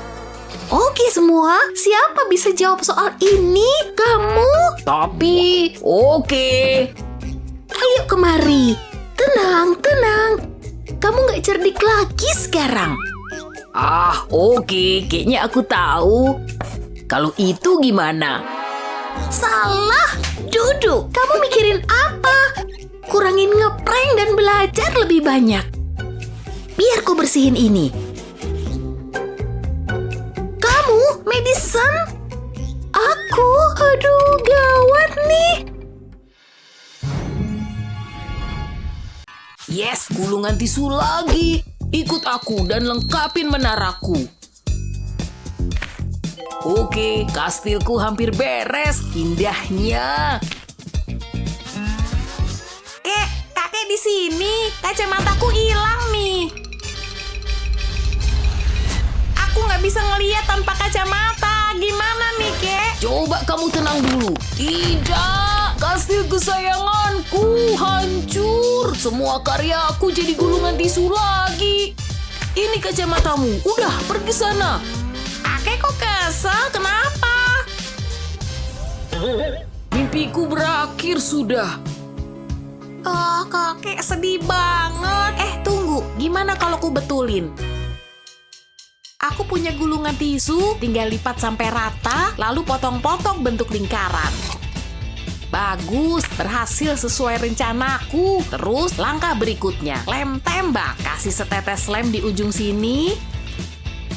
Oke semua, siapa bisa jawab soal ini? Kamu?
Tapi, oke.
Ayo kemari. Tenang, tenang. Kamu nggak cerdik lagi sekarang.
Oke. Kayaknya aku tahu. Kalau itu gimana?
Salah. Duduk. Kamu mikirin apa? Kurangin ngeprank dan belajar lebih banyak. Biar ku bersihin ini. Kamu, Madison? Aku? Aduh, gawat nih.
Yes, gulungan tisu lagi. Ikut aku dan lengkapin menaraku. Oke, kastilku hampir beres. Indahnya.
Kakek di sini. Kacamataku hilang nih. nggak bisa ngelihat tanpa kacamata. Gimana nih, Kek?
Coba kamu tenang dulu. Tidak, kastil kesayanganku hancur. Semua karyaku jadi gulungan tisu lagi. Ini kacamatamu. Udah, pergi sana.
Kakek kok kesel? Kenapa?
Mimpiku berakhir sudah.
Oh, kakek sedih banget. Tunggu. Gimana kalau ku betulin? Aku punya gulungan tisu, tinggal lipat sampai rata, lalu potong-potong bentuk lingkaran. Bagus, berhasil sesuai rencanaku. Terus langkah berikutnya, lem tembak. Kasih setetes lem di ujung sini.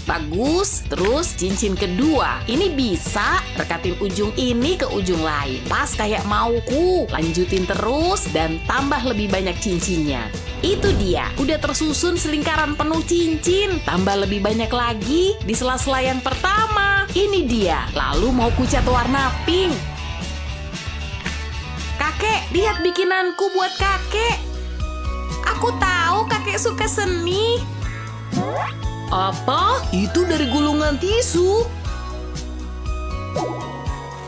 Bagus, terus cincin kedua. Ini bisa, rekatin ujung ini ke ujung lain. Pas kayak mauku. Lanjutin terus dan tambah lebih banyak cincinnya. Itu dia, udah tersusun selingkaran penuh cincin. Tambah lebih banyak lagi di sela-sela yang pertama. Ini dia, lalu mau kucat warna pink. Kakek, lihat bikinanku buat kakek. Aku tahu kakek suka seni.
Apa? Itu dari gulungan tisu?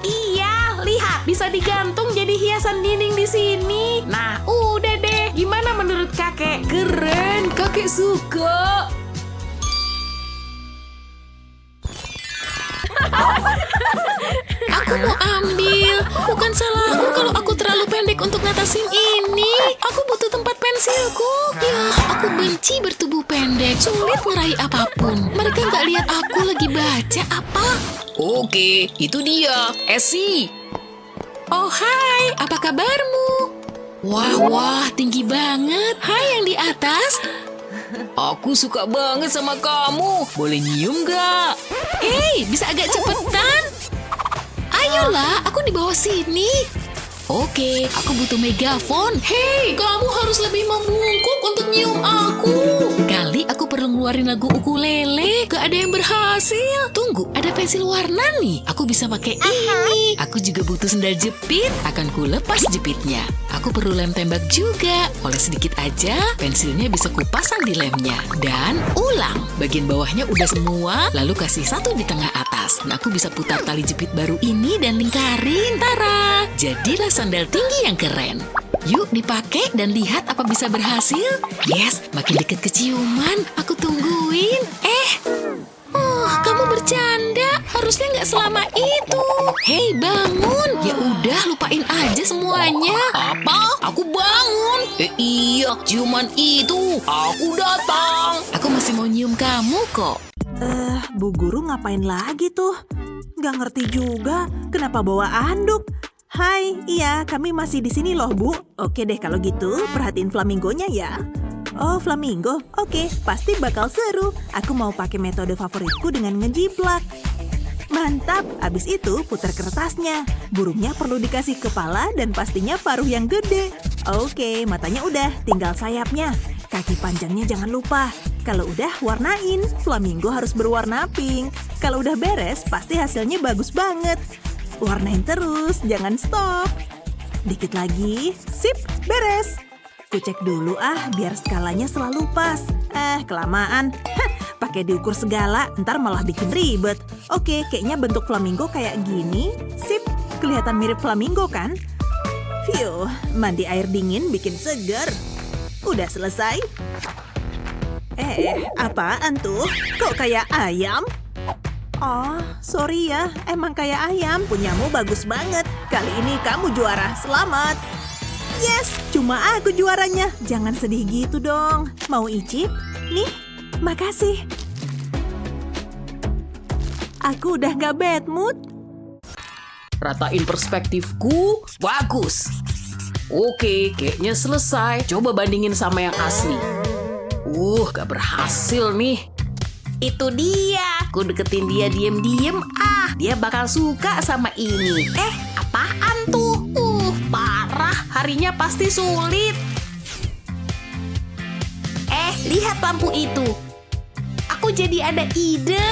Iya, lihat bisa digantung jadi hiasan dinding di sini. Nah, udah deh. Gimana menurut kakek?
Keren, kakek suka.
Aku mau ambil. Bukan salah aku kalau aku terlalu pendek untuk ngatasin ini. Aku butuh tempat pensilku. Ya, aku benci bertubuh pendek. Sulit ngeraih apapun. Mereka nggak lihat aku lagi baca apa.
Oke, itu dia. Essie.
Oh, hai. Apa kabarmu? Wah, tinggi banget. Hai yang di atas.
Aku suka banget sama kamu. Boleh nyium gak?
Hei, bisa agak cepetan? Ayolah, aku di bawah sini. Oke, aku butuh megafon. Hei, kamu harus lebih membungkuk untuk nyium aku. Kali aku perlu ngeluarin lagu ukulele. Gak ada yang berhasil. Tunggu, ada pensil warna nih. Aku bisa pakai ini. Aku juga butuh sendal jepit. Akan ku lepas jepitnya. Aku perlu lem tembak juga. Oles sedikit aja, pensilnya bisa kupasang di lemnya. Dan ulang. Bagian bawahnya udah semua, lalu kasih satu di tengah atas. Dan aku bisa putar tali jepit baru ini dan lingkarin. Tara! Jadilah sandal tinggi yang keren. Yuk dipakai dan lihat apa bisa berhasil. Yes, makin deket keciuman. Aku tungguin. Kamu bercanda. Harusnya nggak selama itu. Hei, bangun. Ya udah, lupain aja semuanya.
Apa? Aku bangun. Iya, ciuman itu. Aku datang.
Aku masih mau nyium kamu kok.
Bu guru ngapain lagi tuh? Nggak ngerti juga. Kenapa bawa anduk? Hai, iya, kami masih di sini loh, Bu. Oke deh kalau gitu, perhatiin flamingonya ya. Oh, flamingo. Oke, pasti bakal seru. Aku mau pakai metode favoritku dengan ngejiplak. Mantap, abis itu putar kertasnya. Burungnya perlu dikasih kepala dan pastinya paruh yang gede. Oke, matanya udah, tinggal sayapnya. Kaki panjangnya jangan lupa. Kalau udah, warnain. Flamingo harus berwarna pink. Kalau udah beres, pasti hasilnya bagus banget. Warnain terus, jangan stop. Dikit lagi, sip, beres. Kucek dulu biar skalanya selalu pas. Kelamaan. Pakai diukur segala, ntar malah bikin ribet. Oke, kayaknya bentuk flamingo kayak gini. Sip, kelihatan mirip flamingo kan? Phew, mandi air dingin bikin seger. Udah selesai. Apaan tuh? Kok kayak ayam? Oh, sorry ya, emang kayak ayam. Punyamu bagus banget. Kali ini kamu juara, selamat. Yes, cuma aku juaranya. Jangan sedih gitu dong. Mau icip? Nih, makasih. Aku udah gak bad mood.
Ratain perspektifku. Bagus. Oke, kayaknya selesai. Coba bandingin sama yang asli. Gak berhasil nih.
Itu dia. Aku deketin dia diem-diem. Dia bakal suka sama ini. Apaan tuh? Parah. Harinya pasti sulit. Lihat lampu itu. Aku jadi ada ide.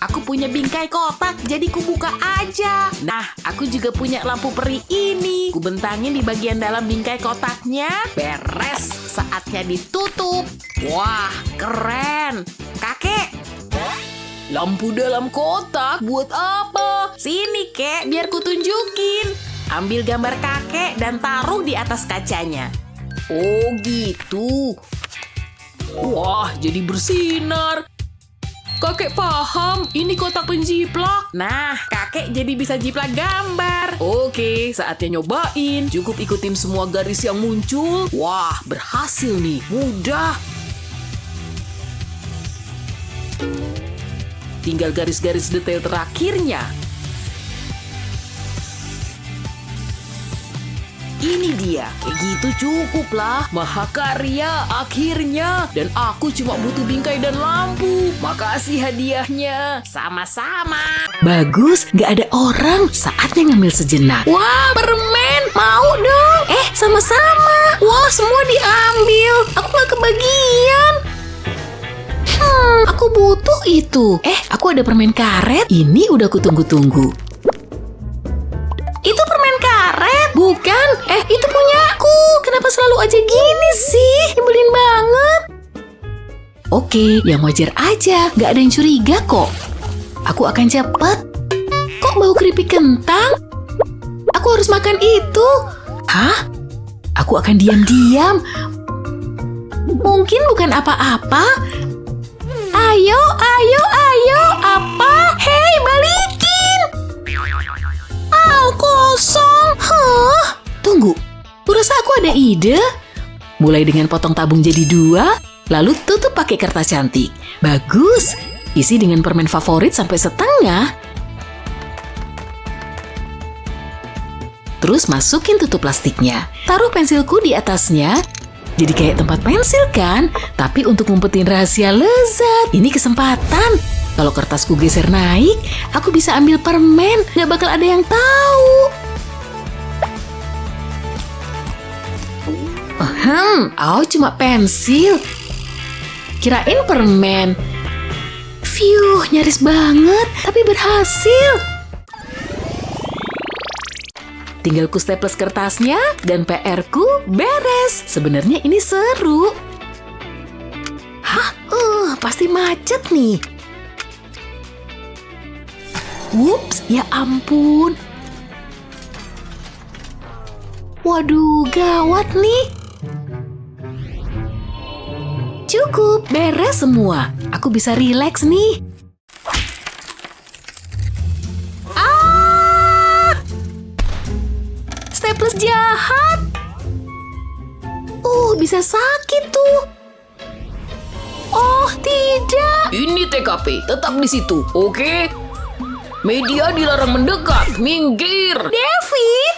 Aku punya bingkai kotak, jadi ku buka aja. Nah, aku juga punya lampu peri ini. Ku bentangin di bagian dalam bingkai kotaknya. Beres. Saatnya ditutup. Wah, keren. Kakek
Lampu dalam kotak buat apa?
Sini kek, biar kutunjukin. Ambil gambar kakek dan taruh di atas kacanya.
Oh gitu. Wah, jadi bersinar. Kakek paham, ini kotak penjiplak.
Nah, kakek jadi bisa jiplak gambar.
Oke, saatnya nyobain. Cukup ikutin semua garis yang muncul. Wah, berhasil nih. Mudah. Tinggal garis-garis detail terakhirnya. Ini dia, kayak gitu cukup lah. Mahakarya akhirnya. Dan aku cuma butuh bingkai dan lampu. Makasih hadiahnya.
Sama-sama.
Bagus, nggak ada orang. Saatnya ngambil sejenak.
Wah, permen. Mau dong.
Sama-sama.
Wah, semua diambil. Aku nggak kebagian.
Aku butuh itu. Aku ada permen karet. Ini udah kutunggu-tunggu.
Itu permen karet.
Bukan, itu punyaku. Kenapa selalu aja gini sih? Nyebelin banget. Oke, yang wajar aja. Nggak ada yang curiga kok. Aku akan cepet. Kok bau keripik kentang? Aku harus makan itu. Hah? Aku akan diam-diam. Mungkin bukan apa-apa. Ayo, apa? Hei, balikin! Kosong. Hah? Tunggu, kurasa aku ada ide. Mulai dengan potong tabung jadi 2, lalu tutup pakai kertas cantik. Bagus. Isi dengan permen favorit sampai setengah. Terus masukin tutup plastiknya. Taruh pensilku di atasnya. Jadi kayak tempat pensil kan? Tapi untuk ngumpetin rahasia lezat. Ini kesempatan. Kalau kertasku geser naik, aku bisa ambil permen. Gak bakal ada yang tahu. Cuma pensil. Kirain permen. Phew, nyaris banget. Tapi berhasil. Tinggal ku staples kertasnya dan PR-ku beres. Sebenarnya ini seru. Hah? Pasti macet nih. Wups, ya ampun. Waduh, gawat nih. Cukup, beres semua. Aku bisa rileks nih. Staples jahat. Bisa sakit tuh. Oh, tidak.
Ini TKP, tetap di situ, oke? Media dilarang mendekat, minggir.
David.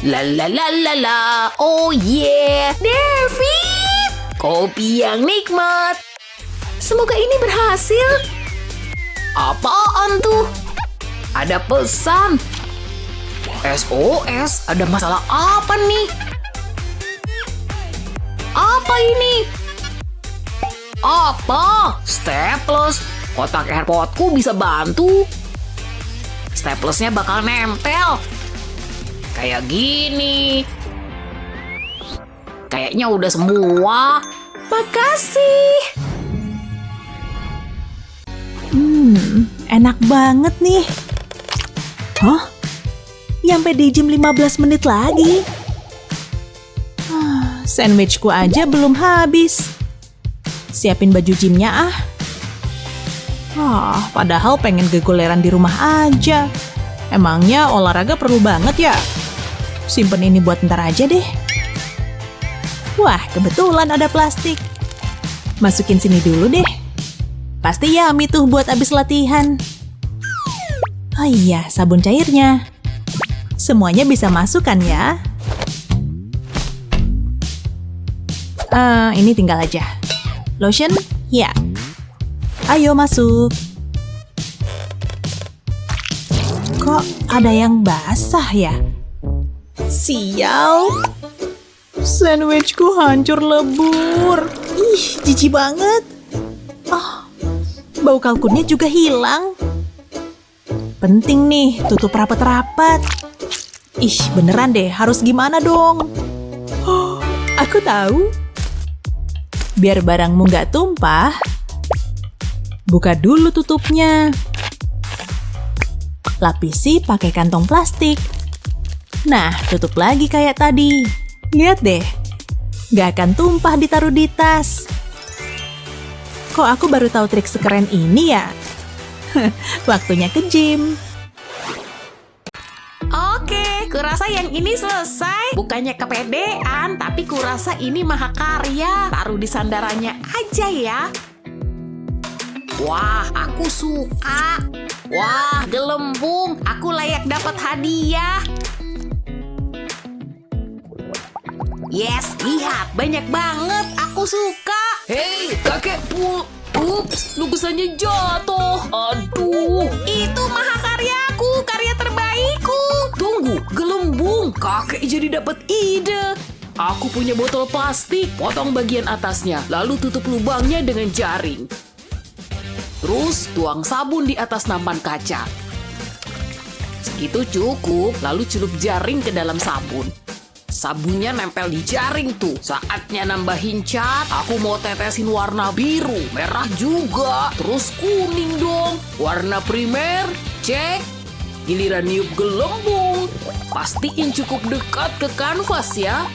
La. Oh yeah.
David.
Kopi yang nikmat.
Semoga ini berhasil.
Apaan tuh? Ada pesan. SOS, ada masalah apa nih? Apa ini? Apa? Staples. Kotak AirPodku bisa bantu. Staplesnya bakal nempel. Kayak gini. Kayaknya udah semua.
Makasih.
Enak banget nih. Hah? Nyampe di gym 15 menit lagi. Sandwichku aja belum habis. Siapin baju gymnya ah. Padahal pengen gegoleran di rumah aja. Emangnya olahraga perlu banget ya? Simpen ini buat ntar aja deh. Wah, kebetulan ada plastik. Masukin sini dulu deh. Pasti yummy tuh buat abis latihan. Oh iya, sabun cairnya. Semuanya bisa masuk kan ya? Ini tinggal aja. Lotion? Ya. Ayo masuk. Kok ada yang basah ya? Sial. Sandwichku hancur lebur. Ih, jijik banget. Bau kalkunnya juga hilang. Penting nih, tutup rapat-rapat. Ih, beneran deh, harus gimana dong? Aku tahu. Biar barangmu nggak tumpah, Buka dulu tutupnya. Lapisi pakai kantong plastik. Nah, tutup lagi kayak tadi. Lihat deh, gak akan tumpah ditaruh di tas. Kok aku baru tahu trik sekeren ini ya? Waktunya ke gym.
Oke, kurasa yang ini selesai. Bukannya kepedean, tapi kurasa ini mahakarya. Taruh di sandarannya aja ya. Wah, aku suka. Wah, gelembung. Aku layak dapat hadiah. Yes, lihat. Banyak banget. Aku suka.
Hei, kakek Ups, lukisannya jatuh. Aduh.
Itu mahakaryaku, karya terbaikku.
Tunggu, gelembung. Kakek jadi dapat ide. Aku punya botol plastik. Potong bagian atasnya, lalu tutup lubangnya dengan jaring. Terus tuang sabun di atas nampan kaca. Segitu cukup, lalu celup jaring ke dalam sabun. Sabunnya nempel di jaring tuh. Saatnya nambahin cat. Aku mau tetesin warna biru, merah juga, terus kuning dong. Warna primer, cek. Giliran niup gelembung. Pastiin cukup dekat ke kanvas ya.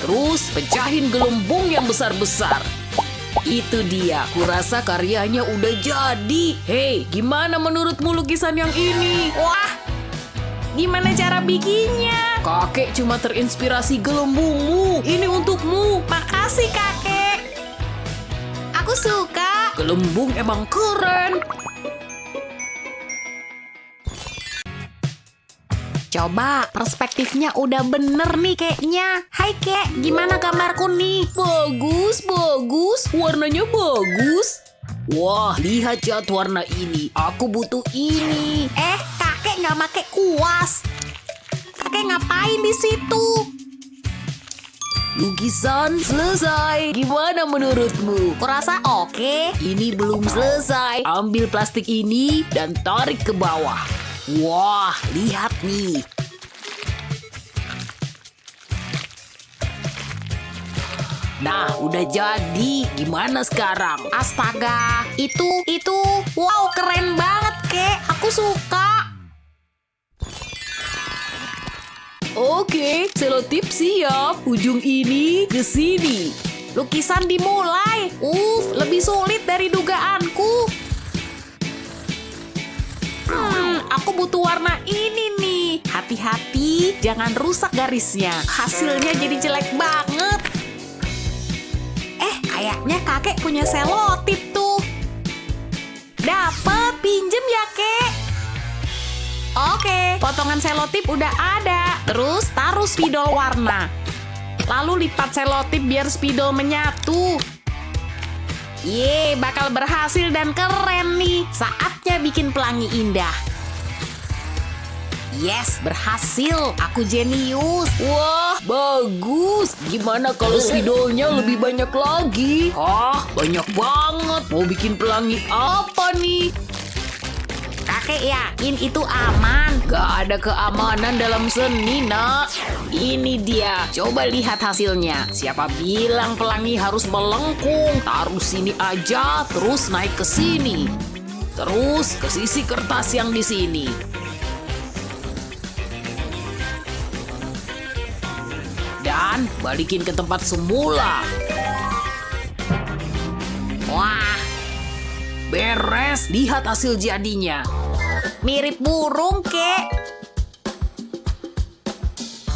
Terus pecahin gelembung yang besar-besar. Itu dia, kurasa karyanya udah jadi. Hei, gimana menurutmu lukisan yang ini?
Wah, gimana cara bikinnya?
Kakek cuma terinspirasi gelembungmu. Ini untukmu.
Makasih, kakek. Aku suka.
Gelembung emang keren.
Coba, perspektifnya udah bener nih keknya. Hai kek, gimana gambarku nih?
Bagus, bagus. Warnanya bagus. Wah, lihat cat warna ini. Aku butuh ini.
Kakek nggak make kuas. Kakek ngapain di situ?
Lukisan selesai. Gimana menurutmu?
Kurasa oke.
Ini belum selesai. Ambil plastik ini dan tarik ke bawah. Wah, lihat nih. Nah, udah jadi. Gimana sekarang?
Astaga, itu, wow keren banget kek. Aku suka.
Oke, selotip siap. Ujung ini ke sini.
Lukisan dimulai. Lebih sulit dari dugaanku. Aku butuh warna ini nih. Hati-hati, jangan rusak garisnya. Hasilnya jadi jelek banget. Kayaknya kakek punya selotip tuh. Dapet, pinjem ya kek. Oke, potongan selotip udah ada. Terus taruh spidol warna. Lalu lipat selotip biar spidol menyatu. Bakal berhasil dan keren nih. Saatnya bikin pelangi indah. Yes, berhasil. Aku jenius.
Wah, bagus. Gimana kalau spidolnya lebih banyak lagi? Banyak banget. Mau bikin pelangi apa nih?
Kakek yakin itu aman?
Gak ada keamanan dalam seni, nak.
Ini dia. Coba lihat hasilnya.
Siapa bilang pelangi harus melengkung? Taruh sini aja, terus naik ke sini. Terus ke sisi kertas yang di sini. Dan balikin ke tempat semula.
Wah,
beres. Lihat hasil jadinya.
mirip burung kek.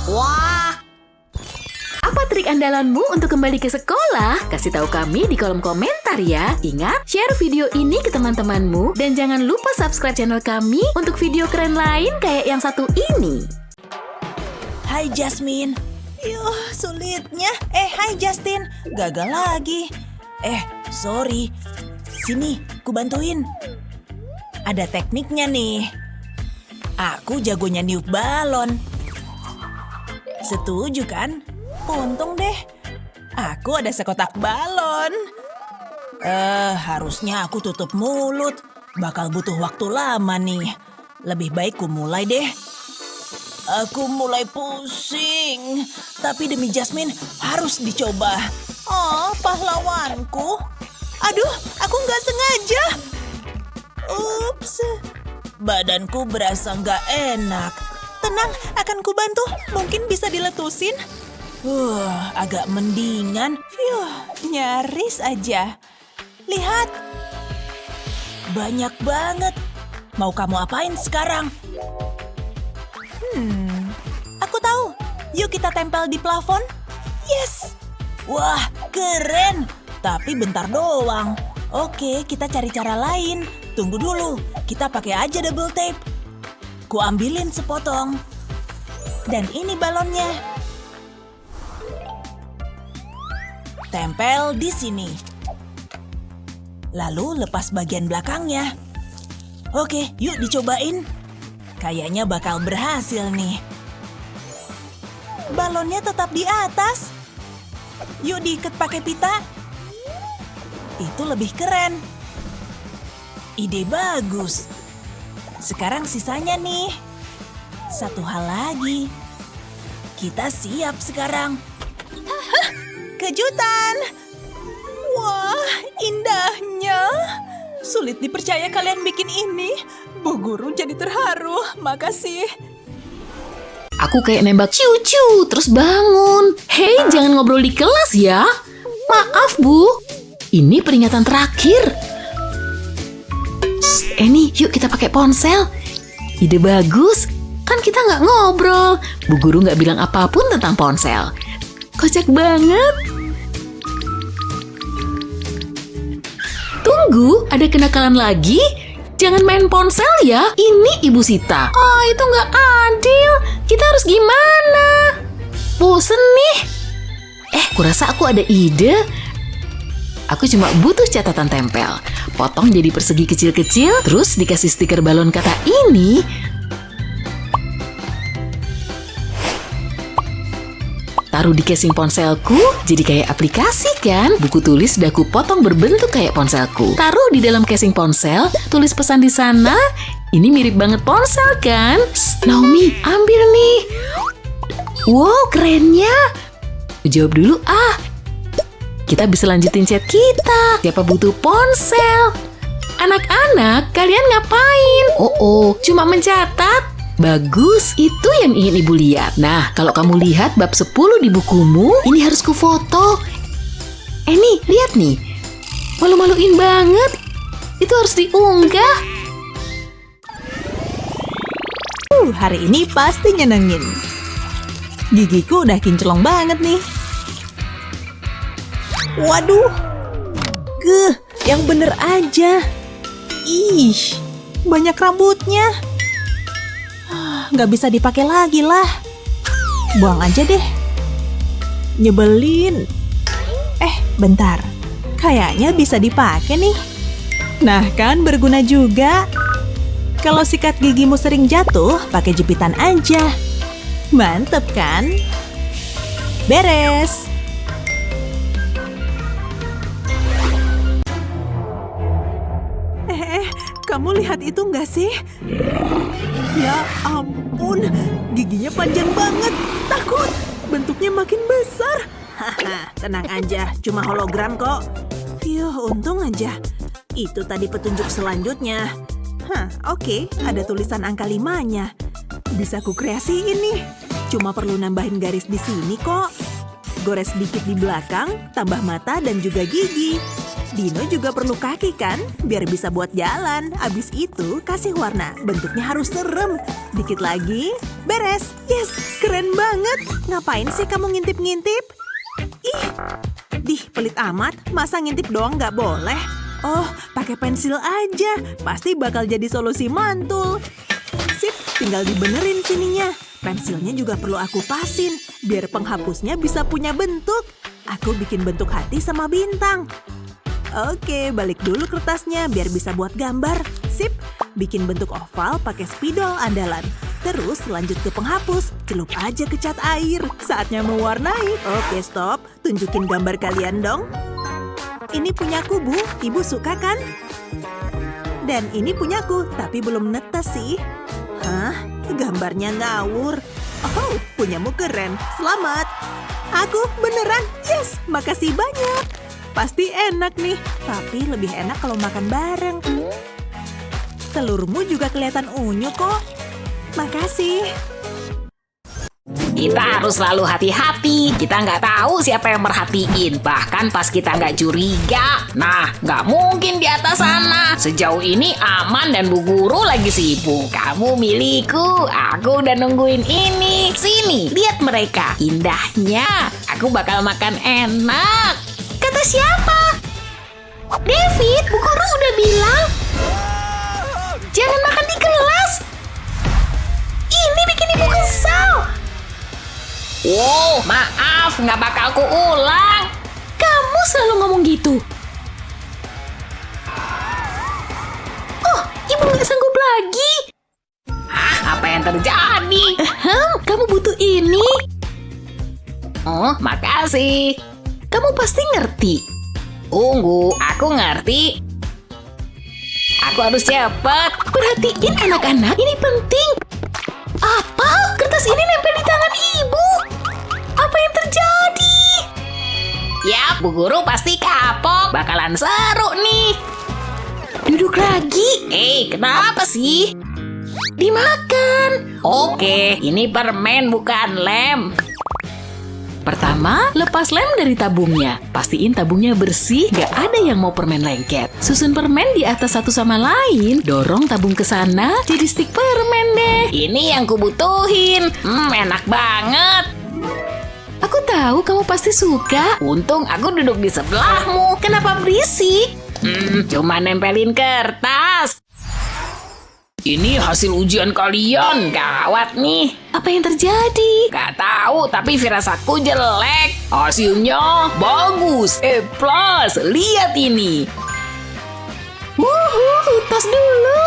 Wah,
Apa trik andalanmu untuk kembali ke sekolah? Kasih tahu kami di kolom komentar ya. Ingat, share video ini ke teman-temanmu. Dan jangan lupa subscribe channel kami untuk video keren lain kayak yang satu ini.
Hai Jasmine. Sulitnya. Hai Justin. Gagal lagi. Sorry. Sini, ku bantuin. Ada tekniknya nih. Aku jagonya niup balon. Setuju kan? Untung deh. Aku ada sekotak balon. Harusnya aku tutup mulut. Bakal butuh waktu lama nih. Lebih baik ku mulai deh. Aku mulai pusing. Tapi demi Jasmine harus dicoba. Oh, pahlawanku. Aduh, aku nggak sengaja. Ups. Badanku berasa nggak enak. Tenang, akan kubantu. Mungkin bisa diletusin. Agak mendingan. Nyaris aja. Lihat. Banyak banget. Mau kamu apain sekarang? Aku tahu. Yuk kita tempel di plafon. Yes. Wah, keren. Tapi bentar doang. Oke, kita cari cara lain. Tunggu dulu. Kita pakai aja double tape. Ku ambilin sepotong. Dan ini balonnya. Tempel di sini. Lalu lepas bagian belakangnya. Oke, yuk dicobain. Kayaknya bakal berhasil nih. Balonnya tetap di atas. Yuk diikat pakai pita. Itu lebih keren. Ide bagus. Sekarang sisanya nih. Satu hal lagi. Kita siap sekarang. Hah, kejutan. Wah, indahnya. Sulit dipercaya kalian bikin ini. Bu Guru jadi terharu. Makasih.
Aku kayak nembak ciu-ciu terus bangun. Hei, jangan ngobrol di kelas ya. Maaf, Bu. Ini peringatan terakhir. Eni, yuk kita pakai ponsel. Ide bagus. Kan kita nggak ngobrol. Bu Guru nggak bilang apapun tentang ponsel. Kocak banget. Tunggu, ada kenakalan lagi? Jangan main ponsel ya. Ini Ibu Sita. Oh, itu nggak adil. Kita harus gimana? Bosen nih. Kurasa aku ada ide. Aku cuma butuh catatan tempel. Potong jadi persegi kecil-kecil, terus dikasih stiker balon kata ini. Taruh di casing ponselku, jadi kayak aplikasi kan? Buku tulis udah aku potong berbentuk kayak ponselku. Taruh di dalam casing ponsel, tulis pesan di sana. Ini mirip banget ponsel kan? Naomi, ambil nih. Wow, kerennya. Jawab dulu ah. Kita bisa lanjutin chat kita. Siapa butuh ponsel? Anak-anak, kalian ngapain? Oh, cuma mencatat. Bagus, itu yang ingin Ibu lihat. Nah, kalau kamu lihat bab 10 di bukumu, ini harus kufoto. Nih, lihat nih. Malu-maluin banget. Itu harus diunggah.
Hari ini pasti nyenengin. Gigiku udah kinclong banget nih. Waduh. Yang bener aja. Ih, banyak rambutnya. Nggak bisa dipakai lagi lah. Buang aja deh. Nyebelin. Bentar. Kayaknya bisa dipakai nih. Nah kan berguna juga. Kalau sikat gigimu sering jatuh, pakai jepitan aja. Mantep kan? Beres. Kamu lihat itu nggak sih? Ya ampun, giginya panjang banget. Takut, bentuknya makin besar. Haha, tenang aja, cuma hologram kok. Untung aja. Itu tadi petunjuk selanjutnya. Oke, ada tulisan angka 5-nya. Bisa ku kreasiin nih. Cuma perlu nambahin garis di sini kok. Gores dikit di belakang, tambah mata dan juga gigi. Dino juga perlu kaki kan, biar bisa buat jalan. Abis itu kasih warna, bentuknya harus serem. Dikit lagi, beres. Yes, keren banget. Ngapain sih kamu ngintip-ngintip? Pelit amat. Masa ngintip doang nggak boleh? Oh, pakai pensil aja. Pasti bakal jadi solusi mantul. Sip, tinggal dibenerin sininya. Pensilnya juga perlu aku pasin, biar penghapusnya bisa punya bentuk. Aku bikin bentuk hati sama bintang. Oke, balik dulu kertasnya biar bisa buat gambar. Sip, bikin bentuk oval pakai spidol andalan. Terus lanjut ke penghapus, celup aja ke cat air. Saatnya mewarnai. Oke, stop. Tunjukin gambar kalian dong. Ini punyaku, Bu. Ibu suka kan? Dan ini punyaku, tapi belum netes sih. Hah? Gambarnya ngawur. Oh, punyamu keren. Selamat. Aku beneran. Yes, makasih banyak. Pasti enak nih, tapi lebih enak kalau makan bareng. Telurmu juga kelihatan unyu kok. Makasih.
Kita harus selalu hati-hati. Kita nggak tahu siapa yang merhatiin. Bahkan pas kita nggak curiga. Nah, nggak mungkin di atas sana. Sejauh ini aman dan Bu Guru lagi sibuk. Kamu milikku. Aku udah nungguin ini. Sini, lihat mereka. Indahnya. Aku bakal makan enak.
Kata siapa? David, Bu Guru udah bilang jangan makan di kelas. Ini bikin ibu kesal.
Wow, maaf, nggak bakal kuulang.
Kamu selalu ngomong gitu. Oh, ibu nggak sanggup lagi.
Apa yang terjadi?
Kamu butuh ini.
Oh, makasih.
Kamu pasti ngerti.
Tunggu, aku ngerti. Aku harus cepat.
Perhatiin anak-anak, ini penting. Apa? Kertas ini nempel di tangan ibu. Apa yang terjadi?
Ya, Bu Guru pasti kapok. Bakalan seru nih.
Duduk lagi.
Kenapa sih?
Dimakan.
Oke, ini permen bukan lem.
Pertama, lepas lem dari tabungnya. Pastiin tabungnya bersih, gak ada yang mau permen lengket. Susun permen di atas satu sama lain, dorong tabung ke sana, jadi stik permen deh.
Ini yang kubutuhin. Enak banget.
Aku tahu kamu pasti suka.
Untung aku duduk di sebelahmu.
Kenapa berisik?
Cuma nempelin kertas. Ini hasil ujian kalian. Gawat nih.
Apa yang terjadi?
Gak tahu, tapi firasatku jelek. Hasilnya bagus. A+. Lihat ini.
Tas dulu.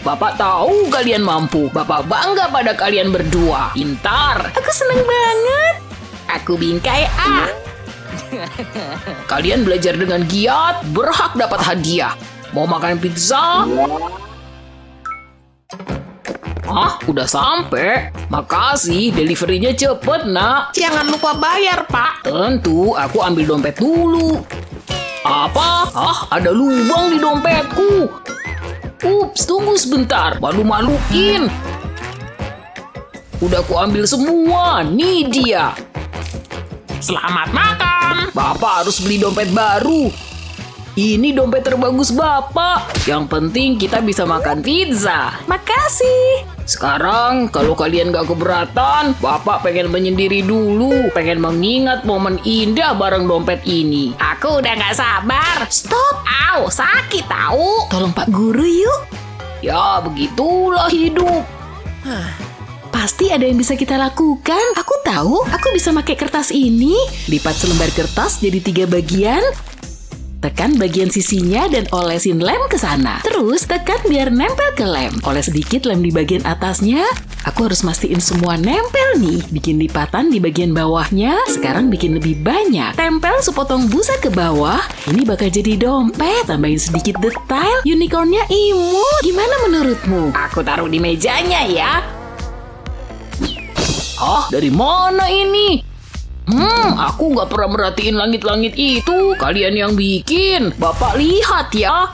Bapak tahu kalian mampu. Bapak bangga pada kalian berdua. Pintar.
Aku seneng banget.
Aku bingkai A. Kalian belajar dengan giat, berhak dapat hadiah. Mau makan pizza? Udah sampai. Makasih, deliverynya cepet, nak.
Jangan lupa bayar, Pak.
Tentu, aku ambil dompet dulu. Apa? Ada lubang di dompetku. Ups, tunggu sebentar. Malu-maluin. Udah aku ambil semua. Nih dia. Selamat makan. Bapak harus beli dompet baru. Ini dompet terbagus Bapak. Yang penting kita bisa makan pizza.
Makasih.
Sekarang kalau kalian gak keberatan, Bapak pengen menyendiri dulu. Pengen mengingat momen indah bareng dompet ini. Aku udah gak sabar.
Stop.
Au, sakit tahu.
Tolong Pak Guru yuk.
Ya begitulah hidup.
Pasti ada yang bisa kita lakukan. Aku tahu, aku bisa pakai kertas ini. Lipat selembar kertas jadi 3 bagian. Tekan bagian sisinya dan olesin lem ke sana. Terus tekan biar nempel ke lem. Oles sedikit lem di bagian atasnya. Aku harus mastiin semua nempel nih. Bikin lipatan di bagian bawahnya. Sekarang bikin lebih banyak. Tempel sepotong busa ke bawah. Ini bakal jadi dompet. Tambahin sedikit detail. Unicornnya imut. Gimana menurutmu?
Aku taruh di mejanya ya. Dari mana ini? Aku nggak pernah merhatiin langit-langit itu. Kalian yang bikin. Bapak lihat ya.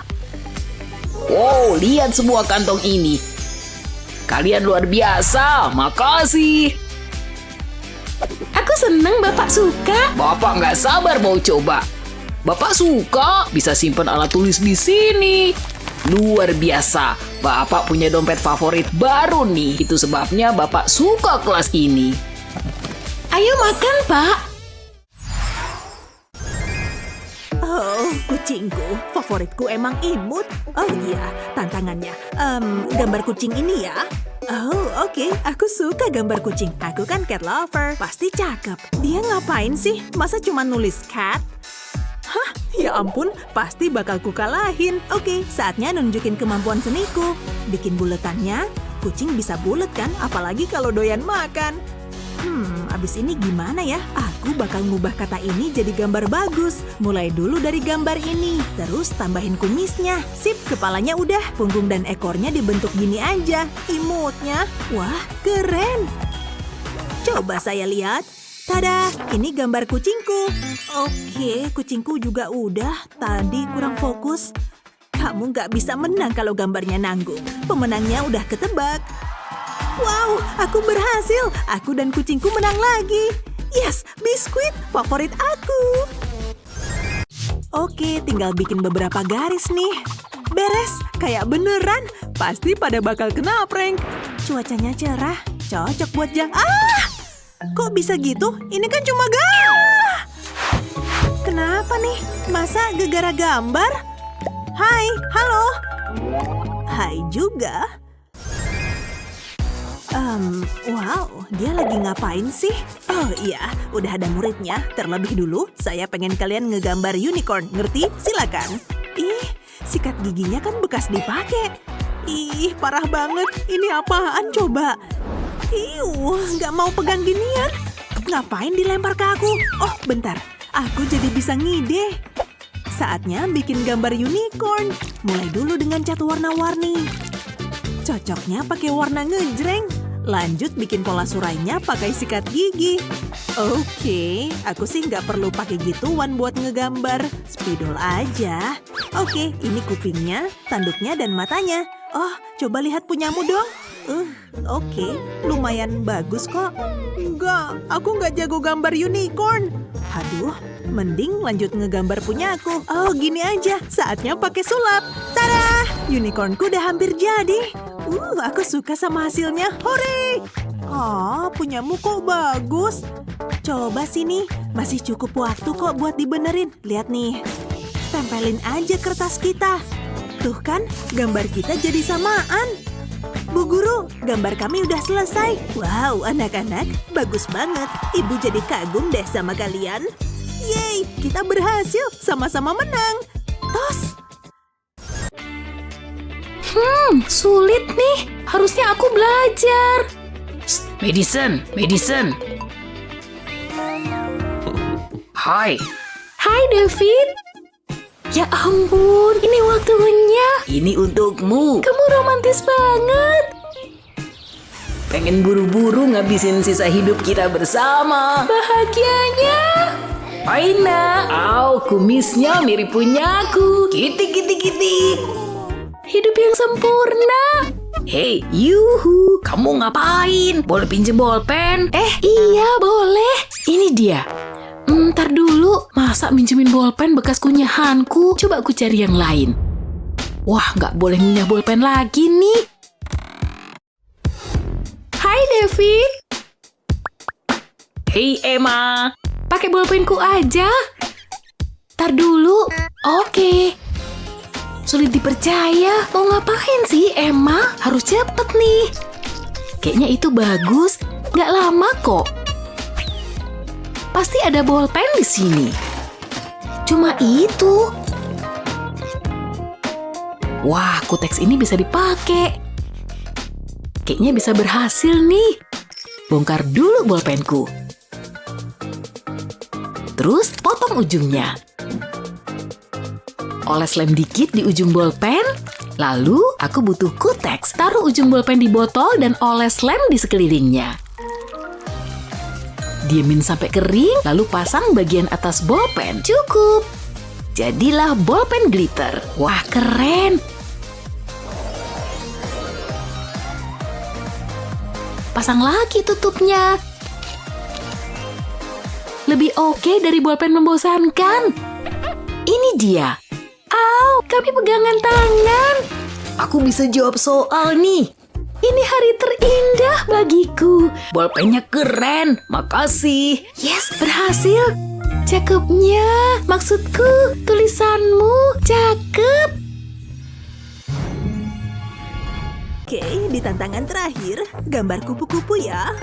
Wow, lihat semua kantong ini. Kalian luar biasa. Makasih.
Aku seneng Bapak suka.
Bapak nggak sabar mau coba. Bapak suka. Bisa simpan alat tulis di sini. Luar biasa. Bapak punya dompet favorit baru nih. Itu sebabnya Bapak suka kelas ini.
Ayo makan, Pak.
Oh, kucingku. Favoritku emang imut. Oh iya, tantangannya. Gambar kucing ini ya. Oh, oke. Aku suka gambar kucing. Aku kan cat lover. Pasti cakep. Dia ngapain sih? Masa cuma nulis cat? Hah? Ya ampun, pasti bakal kukalahin. Oke, saatnya nunjukin kemampuan seniku. Bikin buletannya, kucing bisa bulet kan? Apalagi kalau doyan makan. Abis ini gimana ya? Aku bakal ngubah kata ini jadi gambar bagus. Mulai dulu dari gambar ini, terus tambahin kumisnya. Sip, kepalanya udah, punggung dan ekornya dibentuk gini aja. Imutnya, wah keren. Coba saya lihat. Tada, ini gambar kucingku. Oke, kucingku juga udah. Tadi kurang fokus. Kamu nggak bisa menang kalau gambarnya nanggung. Pemenangnya udah ketebak. Wow, aku berhasil. Aku dan kucingku menang lagi. Yes, biskuit favorit aku. Oke, tinggal bikin beberapa garis nih. Beres, kayak beneran. Pasti pada bakal kena prank. Cuacanya cerah, cocok buat kok bisa gitu? Ini kan cuma Kenapa nih? Masa gara-gara gambar? Hai, halo. Hai juga. Wow, dia lagi ngapain sih? Oh iya, udah ada muridnya. Terlebih dulu, saya pengen kalian ngegambar unicorn. Ngerti? Silakan. Ih, sikat giginya kan bekas dipakai. Ih, parah banget. Ini apaan coba? Nggak mau pegang ginian. Ngapain dilempar ke aku? Oh, bentar. Aku jadi bisa ngide. Saatnya bikin gambar unicorn. Mulai dulu dengan cat warna-warni. Cocoknya pakai warna ngejreng. Lanjut bikin pola surainya pakai sikat gigi. Oke, aku sih nggak perlu pakai gituan buat ngegambar. Spidol aja. Oke, ini kupingnya, tanduknya, dan matanya. Oh, coba lihat punyamu dong. Oke, lumayan bagus kok. Enggak, aku nggak jago gambar unicorn. Aduh, mending lanjut ngegambar punyaku. Oh, gini aja, saatnya pakai sulap. Tada! Unicornku udah hampir jadi. Aku suka sama hasilnya. Hore! Oh, punyamu kok bagus. Coba sini, masih cukup waktu kok buat dibenerin. Lihat nih, tempelin aja kertas kita. Tuh kan, gambar kita jadi samaan. Bu Guru, gambar kami udah selesai. Wow, anak-anak, bagus banget. Ibu jadi kagum deh sama kalian. Yeay, kita berhasil, sama-sama menang. Tos!
Sulit nih. Harusnya aku belajar.
Madison. Hai.
Hai, David. Ya ampun, ini waktunya.
Ini untukmu.
Kamu romantis banget.
Pengen buru-buru ngabisin sisa hidup kita bersama.
Bahagianya.
Aina, kumisnya mirip punyaku. Kitik.
Hidup yang sempurna.
Hei, yuhu, kamu ngapain? Boleh pinjem bolpen?
Iya, boleh. Ini dia. Ntar dulu, masa minjemin bolpen bekas kunyahanku? Coba aku cari yang lain. Wah, nggak boleh ngunyah bolpen lagi nih. Hai, David.
Hei, Emma.
Pakai bolpenku aja. Ntar dulu. Oke. Sulit dipercaya. Mau ngapain sih, Emma? Harus cepet nih. Kayaknya itu bagus. Nggak lama kok. Pasti ada bolpen di sini. Cuma itu. Wah, kuteks ini bisa dipakai. Kayaknya bisa berhasil nih. Bongkar dulu bolpenku. Terus potong ujungnya. Oles lem dikit di ujung bolpen. Lalu aku butuh kuteks. Taruh ujung bolpen di botol dan oles lem di sekelilingnya. Diemin sampai kering, lalu pasang bagian atas bolpen. Cukup. Jadilah bolpen glitter. Wah, keren. Pasang lagi tutupnya. Lebih oke dari bolpen membosankan. Ini dia. Kami pegangan tangan.
Aku bisa jawab soal nih.
Ini hari terindah bagiku.
Bolpennya keren, makasih.
Yes, berhasil. Cakepnya, maksudku tulisanmu cakep.
Oke, di tantangan terakhir, gambar kupu-kupu ya.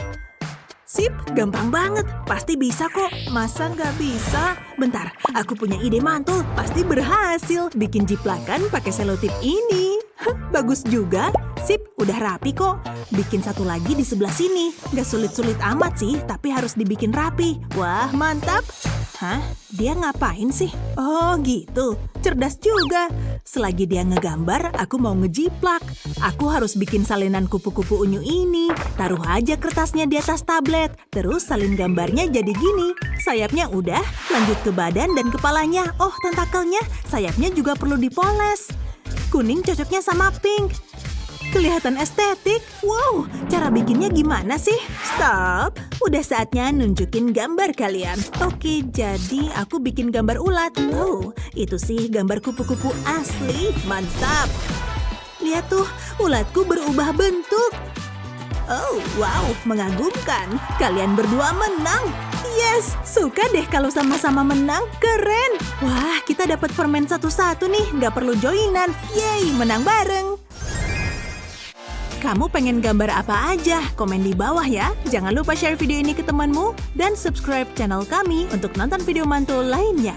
Sip, gampang banget. Pasti bisa kok. Masa nggak bisa? Bentar, aku punya ide mantul. Pasti berhasil. Bikin jiplakan pakai selotip ini. Bagus juga. Sip, udah rapi kok. Bikin satu lagi di sebelah sini. Nggak sulit-sulit amat sih, tapi harus dibikin rapi. Wah, mantap. Hah? Dia ngapain sih? Oh gitu, cerdas juga. Selagi dia ngegambar, aku mau ngejiplak. Aku harus bikin salinan kupu-kupu unyu ini. Taruh aja kertasnya di atas tablet. Terus salin gambarnya jadi gini. Sayapnya udah, lanjut ke badan dan kepalanya. Oh, tentakelnya. Sayapnya juga perlu dipoles. Kuning cocoknya sama pink. Kelihatan estetik. Wow, cara bikinnya gimana sih? Stop. Udah saatnya nunjukin gambar kalian. Oke, jadi aku bikin gambar ulat. Oh, itu sih gambar kupu-kupu asli. Mantap. Lihat tuh, ulatku berubah bentuk. Oh, wow, mengagumkan. Kalian berdua menang. Yes, suka deh kalau sama-sama menang. Keren. Wah, kita dapat permen satu-satu nih. Nggak perlu joinan. Yeay, menang bareng. Kamu pengen gambar apa aja? Komen di bawah ya. Jangan lupa share video ini ke temanmu dan subscribe channel kami untuk nonton video mantul lainnya.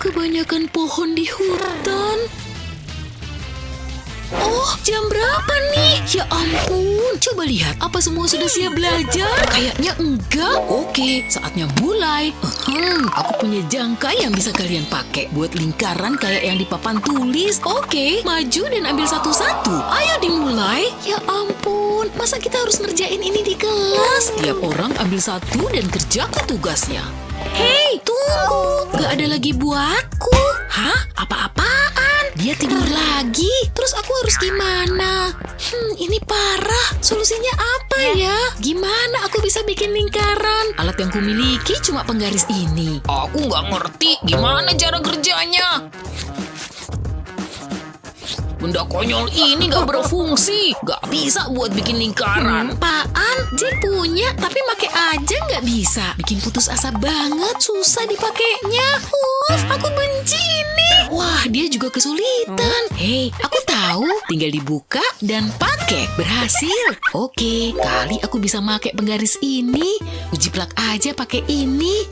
Kebanyakan pohon di hutan. Oh, jam berapa nih? Ya ampun, coba lihat. Apa semua sudah siap belajar? Kayaknya enggak. Oke, saatnya mulai. Aku punya jangka yang bisa kalian pakai buat lingkaran kayak yang di papan tulis. Oke, maju dan ambil satu-satu. Ayo dimulai. Ya ampun, masa kita harus ngerjain ini di kelas? Tiap orang ambil satu dan kerjakan tugasnya. Hei, tunggu. Gak ada lagi buatku. Hah? Apa-apaan? Dia tidur lagi. Terus aku harus gimana? Ini parah. Solusinya apa ya? Gimana aku bisa bikin lingkaran? Alat yang kumiliki cuma penggaris ini.
Aku nggak ngerti gimana cara kerjanya. Benda konyol ini nggak berfungsi. Nggak bisa buat bikin lingkaran.
Apaan? Jin punya, tapi make aja nggak bisa. Bikin putus asa banget, susah dipakainya. Aku benci ini. Wah, dia juga kesulitan. Hei, aku tahu. Tinggal dibuka dan pakai. Berhasil. Oke, kali aku bisa pakai penggaris ini. Ujiplak aja pakai ini.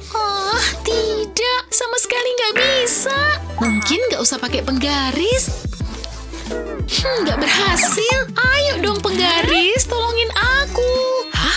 Tidak. Sama sekali nggak bisa. Mungkin nggak usah pakai penggaris. Nggak berhasil. Ayo dong penggaris, tolongin aku.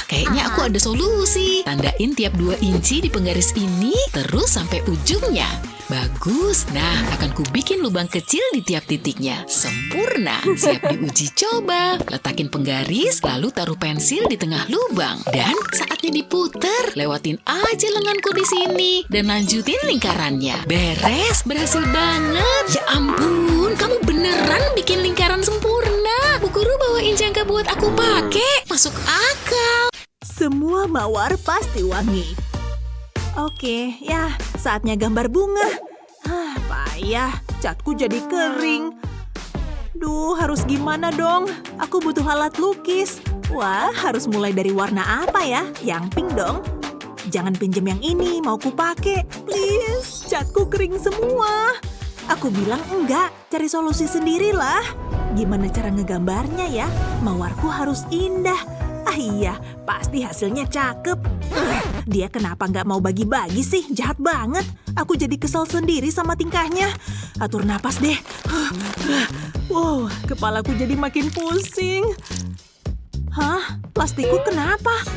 Kayaknya aku ada solusi. Tandain tiap 2 inci di penggaris ini, terus sampai ujungnya. Bagus. Nah, akan kubikin lubang kecil di tiap titiknya. Sempurna. Siap diuji coba. Letakin penggaris, lalu taruh pensil di tengah lubang. Dan saatnya diputer. Lewatin aja lenganku di sini. Dan lanjutin lingkarannya. Beres. Berhasil banget. Ya ampun, kamu beneran bikin lingkaran sempurna. Bu Guru bawain jangka buat aku pakai. Masuk akal.
Semua mawar pasti wangi. Oke, ya saatnya gambar bunga. Payah, catku jadi kering. Duh, harus gimana dong? Aku butuh alat lukis. Wah, harus mulai dari warna apa ya? Yang pink dong. Jangan pinjem yang ini, mau ku pakai. Please, catku kering semua. Aku bilang enggak, cari solusi sendirilah. Gimana cara ngegambarnya ya? Mawarku harus indah. Iya, pasti hasilnya cakep. Dia kenapa nggak mau bagi-bagi sih? Jahat banget. Aku jadi kesel sendiri sama tingkahnya. Atur napas deh. Wow, kepalaku jadi makin pusing. Hah? Plastikku kenapa?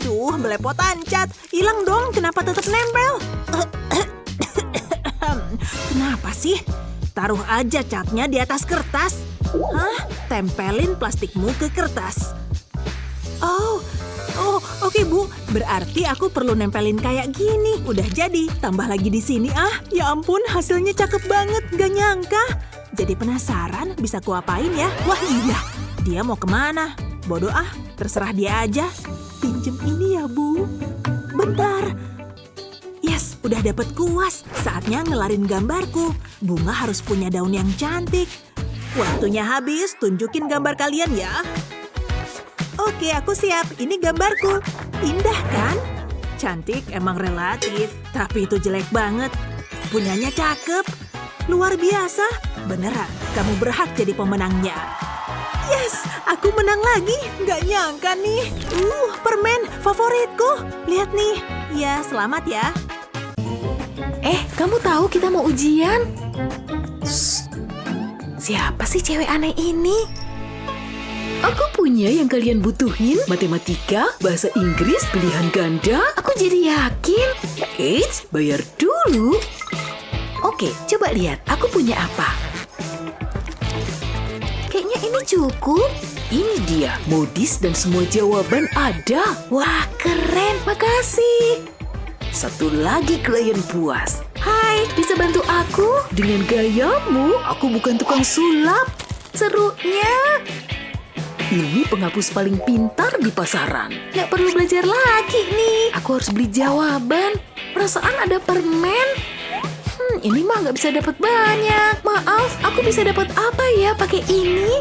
Duh, belepotan cat. Hilang dong, kenapa tetap nempel? Kenapa sih? Taruh aja catnya di atas kertas. Hah? Tempelin plastikmu ke kertas. Oh, oke Bu. Berarti aku perlu nempelin kayak gini. Udah jadi. Tambah lagi di sini. Ya ampun, hasilnya cakep banget. Gak nyangka. Jadi penasaran, bisa kuapain ya? Wah iya, dia mau kemana? Bodoh terserah dia aja. Pinjem ini ya Bu. Bentar. Yes, udah dapet kuas. Saatnya ngelarin gambarku. Bunga harus punya daun yang cantik. Waktunya habis, tunjukin gambar kalian ya. Oke, aku siap. Ini gambarku. Indah kan? Cantik emang relatif, tapi itu jelek banget. Punyanya cakep. Luar biasa. Beneran, kamu berhak jadi pemenangnya. Yes, aku menang lagi. Nggak nyangka nih. Permen favoritku. Lihat nih. Ya, selamat ya.
Kamu tahu kita mau ujian? Siapa sih cewek aneh ini?
Aku punya yang kalian butuhin, matematika, bahasa Inggris, pilihan ganda. Aku jadi yakin. Eits, bayar dulu. Oke, coba lihat, aku punya apa. Kayaknya ini cukup. Ini dia, modis dan semua jawaban ada. Wah, keren, makasih. Satu lagi klien puas. Hai, bisa bantu aku? Dengan gayamu, aku bukan tukang sulap. Serunya. Ini penghapus paling pintar di pasaran. Nggak perlu belajar lagi nih. Aku harus beli jawaban. Perasaan ada permen. Ini mah nggak bisa dapat banyak. Maaf, aku bisa dapat apa ya pakai ini?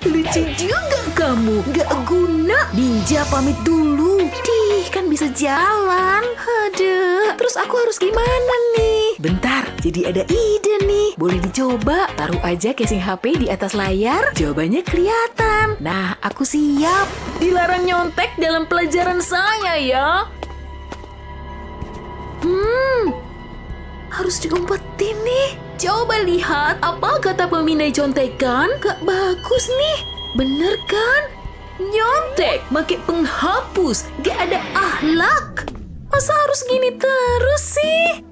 Lucu juga kamu. Nggak guna. Ninja pamit dulu. Dih, kan bisa jalan. Aduh, terus aku harus gimana nih? Bentar, jadi ada ide nih. Boleh dicoba. Taruh aja casing HP di atas layar. Jawabannya kelihatan. Nah, aku siap. Dilarang nyontek dalam pelajaran saya ya. Harus diumpetin nih. Coba lihat apa kata pemindai contekan. Gak bagus nih. Bener kan? Nyontek, pakai penghapus. Gak ada akhlak. Masa harus gini terus sih?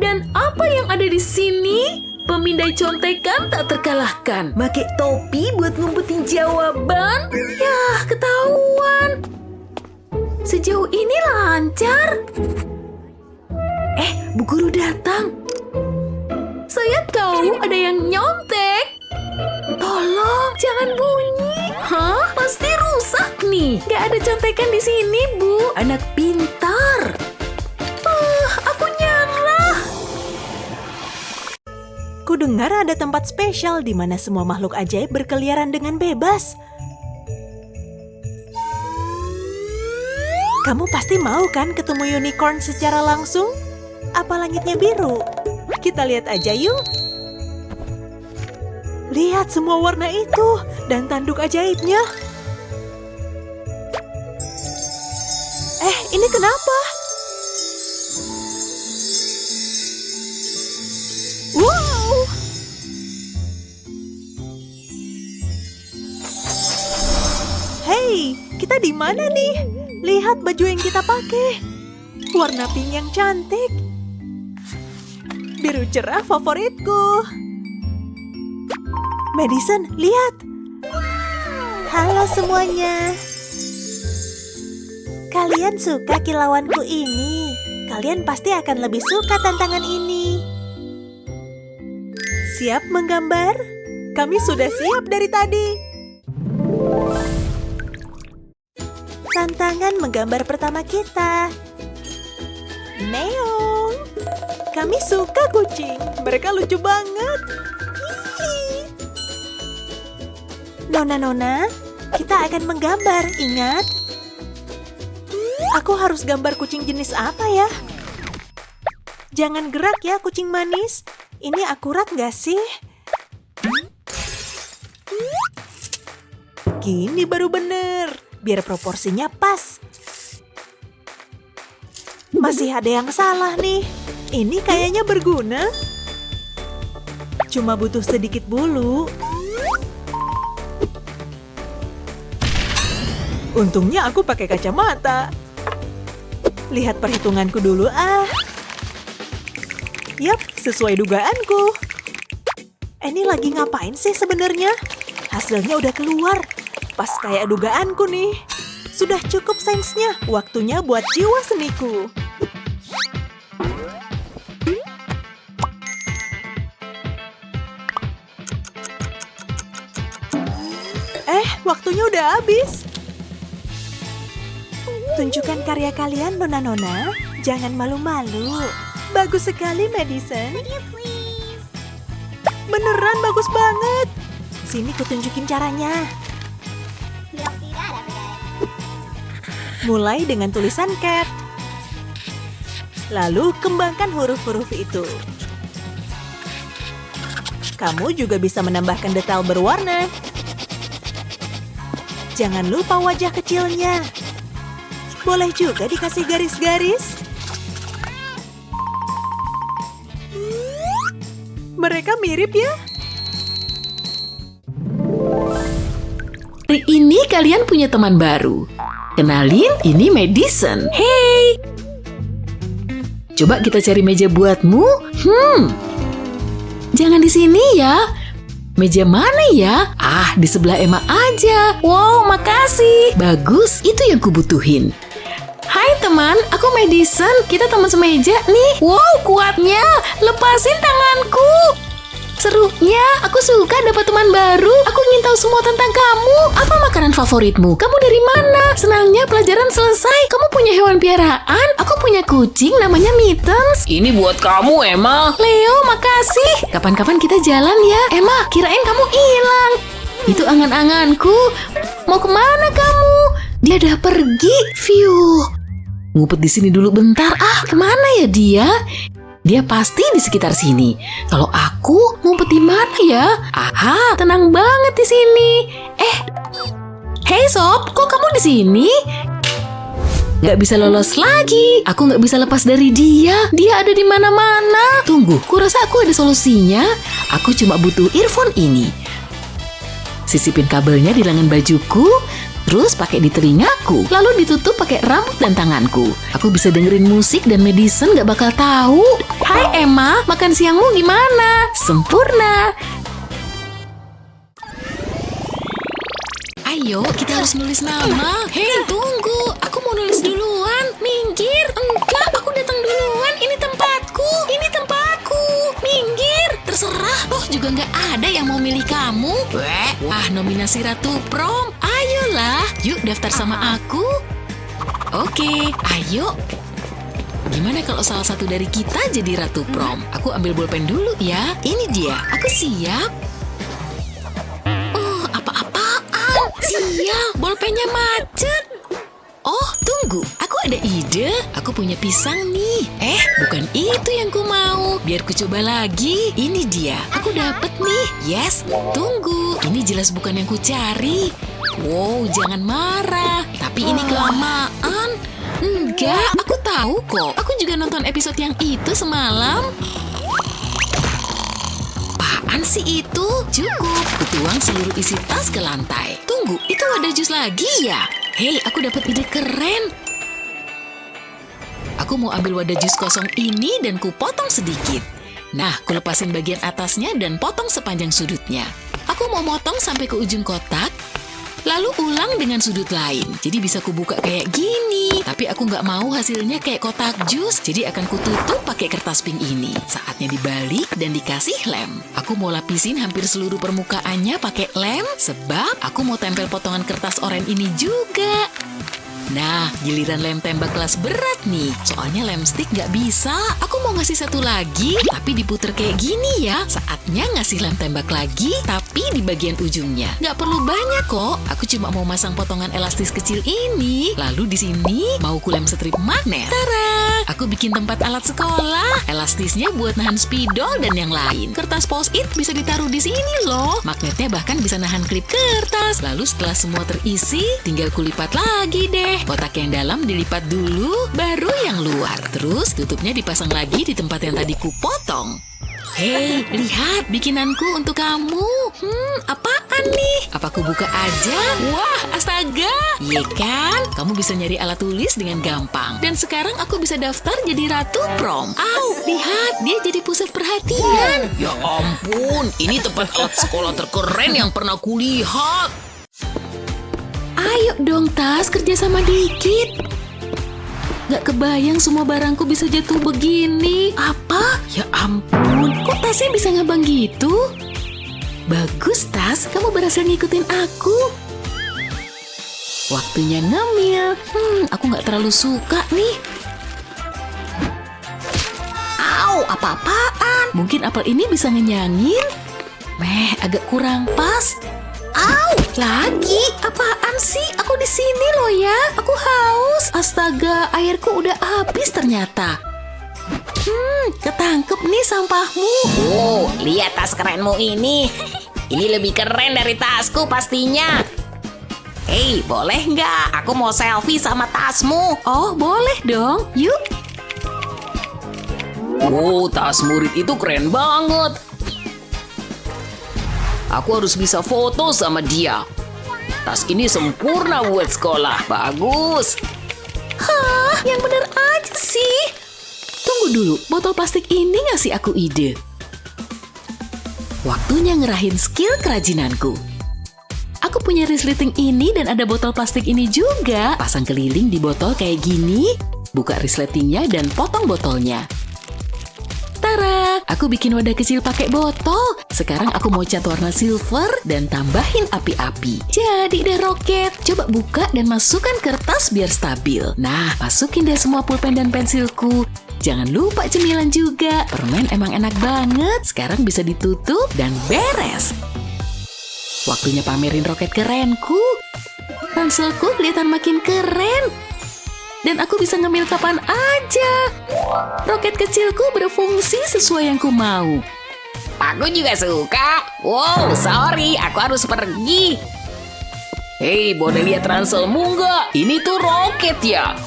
Dan apa yang ada di sini? Pemindai contekan tak terkalahkan. Pakai topi buat ngumpetin jawaban. Yah, ketahuan. Sejauh ini lancar. Bu guru datang. Saya tahu ada yang nyontek. Tolong, jangan bunyi. Hah? Pasti rusak nih. Gak ada contekan di sini, Bu. Anak pintar. Aku nyerah.
Kudengar ada tempat spesial di mana semua makhluk ajaib berkeliaran dengan bebas. Kamu pasti mau kan ketemu unicorn secara langsung? Apa langitnya biru? Kita lihat aja yuk. Lihat semua warna itu dan tanduk ajaibnya. Ini kenapa? Wow! Hey, kita di mana nih? Lihat baju yang kita pakai. Warna pink yang cantik. Biru cerah favoritku. Madison, lihat. Halo semuanya. Kalian suka kilauanku ini? Kalian pasti akan lebih suka tantangan ini. Siap menggambar? Kami sudah siap dari tadi. Tantangan menggambar pertama kita. Meong. Kami suka kucing. Mereka lucu banget. Hihi. Nona-nona, kita akan menggambar, ingat? Aku harus gambar kucing jenis apa ya? Jangan gerak ya, kucing manis. Ini akurat nggak sih? Gini baru bener, biar proporsinya pas. Masih ada yang salah nih. Ini kayaknya berguna. Cuma butuh sedikit bulu. Untungnya aku pakai kacamata. Lihat perhitunganku dulu ah. Yap, sesuai dugaanku. Ini lagi ngapain sih sebenarnya? Hasilnya udah keluar. Pas kayak dugaanku nih. Sudah cukup sainsnya. Waktunya buat jiwa seniku. Waktunya udah habis. Tunjukkan karya kalian, nona-nona. Jangan malu-malu. Bagus sekali, Madison. Beneran bagus banget. Sini kutunjukin caranya. Mulai dengan tulisan cat. Lalu kembangkan huruf-huruf itu. Kamu juga bisa menambahkan detail berwarna. Jangan lupa wajah kecilnya. Boleh juga dikasih garis-garis. Mereka mirip ya?
ini kalian punya teman baru. Kenalin, ini Madison. Hey! Coba kita cari meja buatmu. Jangan di sini ya. Meja mana ya? Ah, di sebelah Emma aja. Wow, makasih. Bagus, itu yang kubutuhin. Hai teman, aku Madison. Kita teman semeja nih. Wow, kuatnya. Lepasin tanganku. Serunya, aku suka dapat teman baru. Aku ingin tahu semua tentang kamu. Apa makanan favoritmu? Kamu dari mana? Senangnya pelajaran selesai. Kamu punya hewan piaraan? Aku punya kucing namanya Mittens.
Ini buat kamu, Emma.
Leo, makasih. Kapan-kapan kita jalan ya. Emma, kirain kamu hilang. Itu angan-anganku. Mau kemana kamu? Dia udah pergi. Phew. Ngumpet di sini dulu bentar. Ah, kemana ya dia? Dia pasti di sekitar sini. Kalau aku ngumpet di mana ya? Aha, tenang banget di sini. Hey Sob, kok kamu di sini? Nggak bisa lolos lagi. Aku nggak bisa lepas dari dia. Dia ada di mana-mana. Tunggu, kurasa aku ada solusinya. Aku cuma butuh earphone ini. Sisipin kabelnya di lengan bajuku, terus pakai di telingaku, lalu ditutup pakai rambut dan tanganku. Aku bisa dengerin musik dan Madison gak bakal tahu. Hai Emma, makan siangmu gimana? Sempurna. Ayo, kita harus nulis nama. Hei, tunggu. Aku mau nulis duluan. Minggir. Enggak, aku datang duluan. Ini tempatku. Ini tempatku. Minggir. Terserah. Toh juga nggak ada yang mau milih kamu. Wah, nominasi Ratu Prom. Ayolah, yuk daftar sama aku. Oke, ayo. Gimana kalau salah satu dari kita jadi Ratu Prom? Aku ambil bolpen dulu ya. Ini dia. Aku siap. Oh, apa-apaan? Sial, bolpennya macet. Oh, tunggu. Aku ada ide. Aku punya pisang nih. Bukan itu yang ku mau. Biar ku coba lagi. Ini dia. Aku dapet nih. Yes, tunggu. Ini jelas bukan yang ku cari. Wow, jangan marah. Tapi ini kelamaan. Enggak, aku tahu kok. Aku juga nonton episode yang itu semalam. Apaan sih itu? Cukup. Kutuang seluruh isi tas ke lantai. Tunggu, itu ada jus lagi ya? Hei, aku dapat ide keren. Aku mau ambil wadah jus kosong ini dan ku potong sedikit. Nah, ku lepasin bagian atasnya dan potong sepanjang sudutnya. Aku mau motong sampai ke ujung kotak, lalu ulang dengan sudut lain. Jadi bisa kubuka kayak gini. Tapi aku nggak mau hasilnya kayak kotak jus, jadi akan kututup pakai kertas pink ini. Saatnya dibalik dan dikasih lem. Aku mau lapisin hampir seluruh permukaannya pakai lem, sebab aku mau tempel potongan kertas oranye ini juga. Nah, giliran lem tembak kelas berat nih. Soalnya lem stick nggak bisa. Aku mau ngasih satu lagi, tapi diputer kayak gini ya. Saatnya ngasih lem tembak lagi, tapi di bagian ujungnya. Nggak perlu banyak kok. Aku cuma mau masang potongan elastis kecil ini. Lalu di sini mau ku lem strip magnet. Tara! Aku bikin tempat alat sekolah. Elastisnya buat nahan spidol dan yang lain. Kertas post-it bisa ditaruh di sini loh. Magnetnya bahkan bisa nahan klip kertas. Lalu setelah semua terisi, tinggal kulipat lagi deh. Kotak yang dalam dilipat dulu, baru yang luar. Terus tutupnya dipasang lagi di tempat yang tadi kupotong. Hei, lihat bikinanku untuk kamu. Apaan nih? Apa aku buka aja? Wah, astaga. Iya kan? Kamu bisa nyari alat tulis dengan gampang. Dan sekarang aku bisa daftar jadi Ratu Prom. Au, lihat, dia jadi pusat perhatian.
Ya ampun, ini tempat alat sekolah terkeren yang pernah kulihat.
Ayo dong Tas, kerja sama dikit. Gak kebayang semua barangku bisa jatuh begini. Apa? Ya ampun, kok tasnya bisa ngabang gitu? Bagus Tas, kamu berhasil ngikutin aku. Waktunya ngemil. Aku gak terlalu suka nih. Au, apa-apaan? Mungkin apel ini bisa ngenyangin. Agak kurang pas. Au, lagi? Apaan sih? Aku di sini loh ya. Aku haus. Astaga, airku udah habis ternyata. Ketangkep nih sampahmu.
Oh, lihat tas kerenmu ini. Ini lebih keren dari tasku pastinya. Hei, boleh nggak? Aku mau selfie sama tasmu.
Oh, boleh dong. Yuk.
Oh, tas murid itu keren banget. Aku harus bisa foto sama dia. Tas ini sempurna buat sekolah. Bagus.
Hah, yang bener aja sih. Tunggu dulu, botol plastik ini ngasih aku ide. Waktunya ngerahin skill kerajinanku. Aku punya resleting ini dan ada botol plastik ini juga. Pasang keliling di botol kayak gini, buka resletingnya dan potong botolnya. Tara, aku bikin wadah kecil pakai botol. Sekarang aku mau cat warna silver dan tambahin api-api. Jadi deh roket. Coba buka dan masukkan kertas biar stabil. Nah, masukin deh semua pulpen dan pensilku. Jangan lupa cemilan juga. Permen emang enak banget. Sekarang bisa ditutup dan beres. Waktunya pamerin roket kerenku. Ranselku kelihatan makin keren. Dan aku bisa ngemil kapan aja. Roket kecilku berfungsi sesuai yang ku mau.
Aku juga suka. Wow, sorry, aku harus pergi. Hei, boleh lihat ranselmu nggak? Ini tuh roket ya.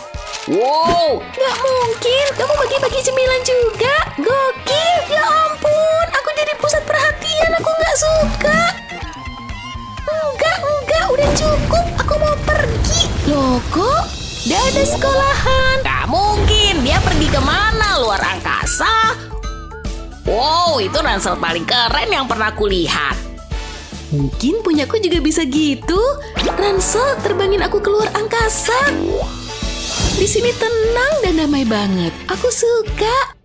Wow,
Gak mungkin, kamu bagi-bagi cemilan juga. Gokil, ya ampun. Aku jadi pusat perhatian, aku gak suka. Enggak, udah cukup. Aku mau pergi. Loh kok? Dadah sekolahan.
nggak mungkin. Dia pergi kemana? Luar angkasa? Wow, itu ransel paling keren yang pernah kulihat.
Mungkin punyaku juga bisa gitu. Ransel, terbangin aku keluar angkasa. Di sini tenang dan damai banget. Aku suka.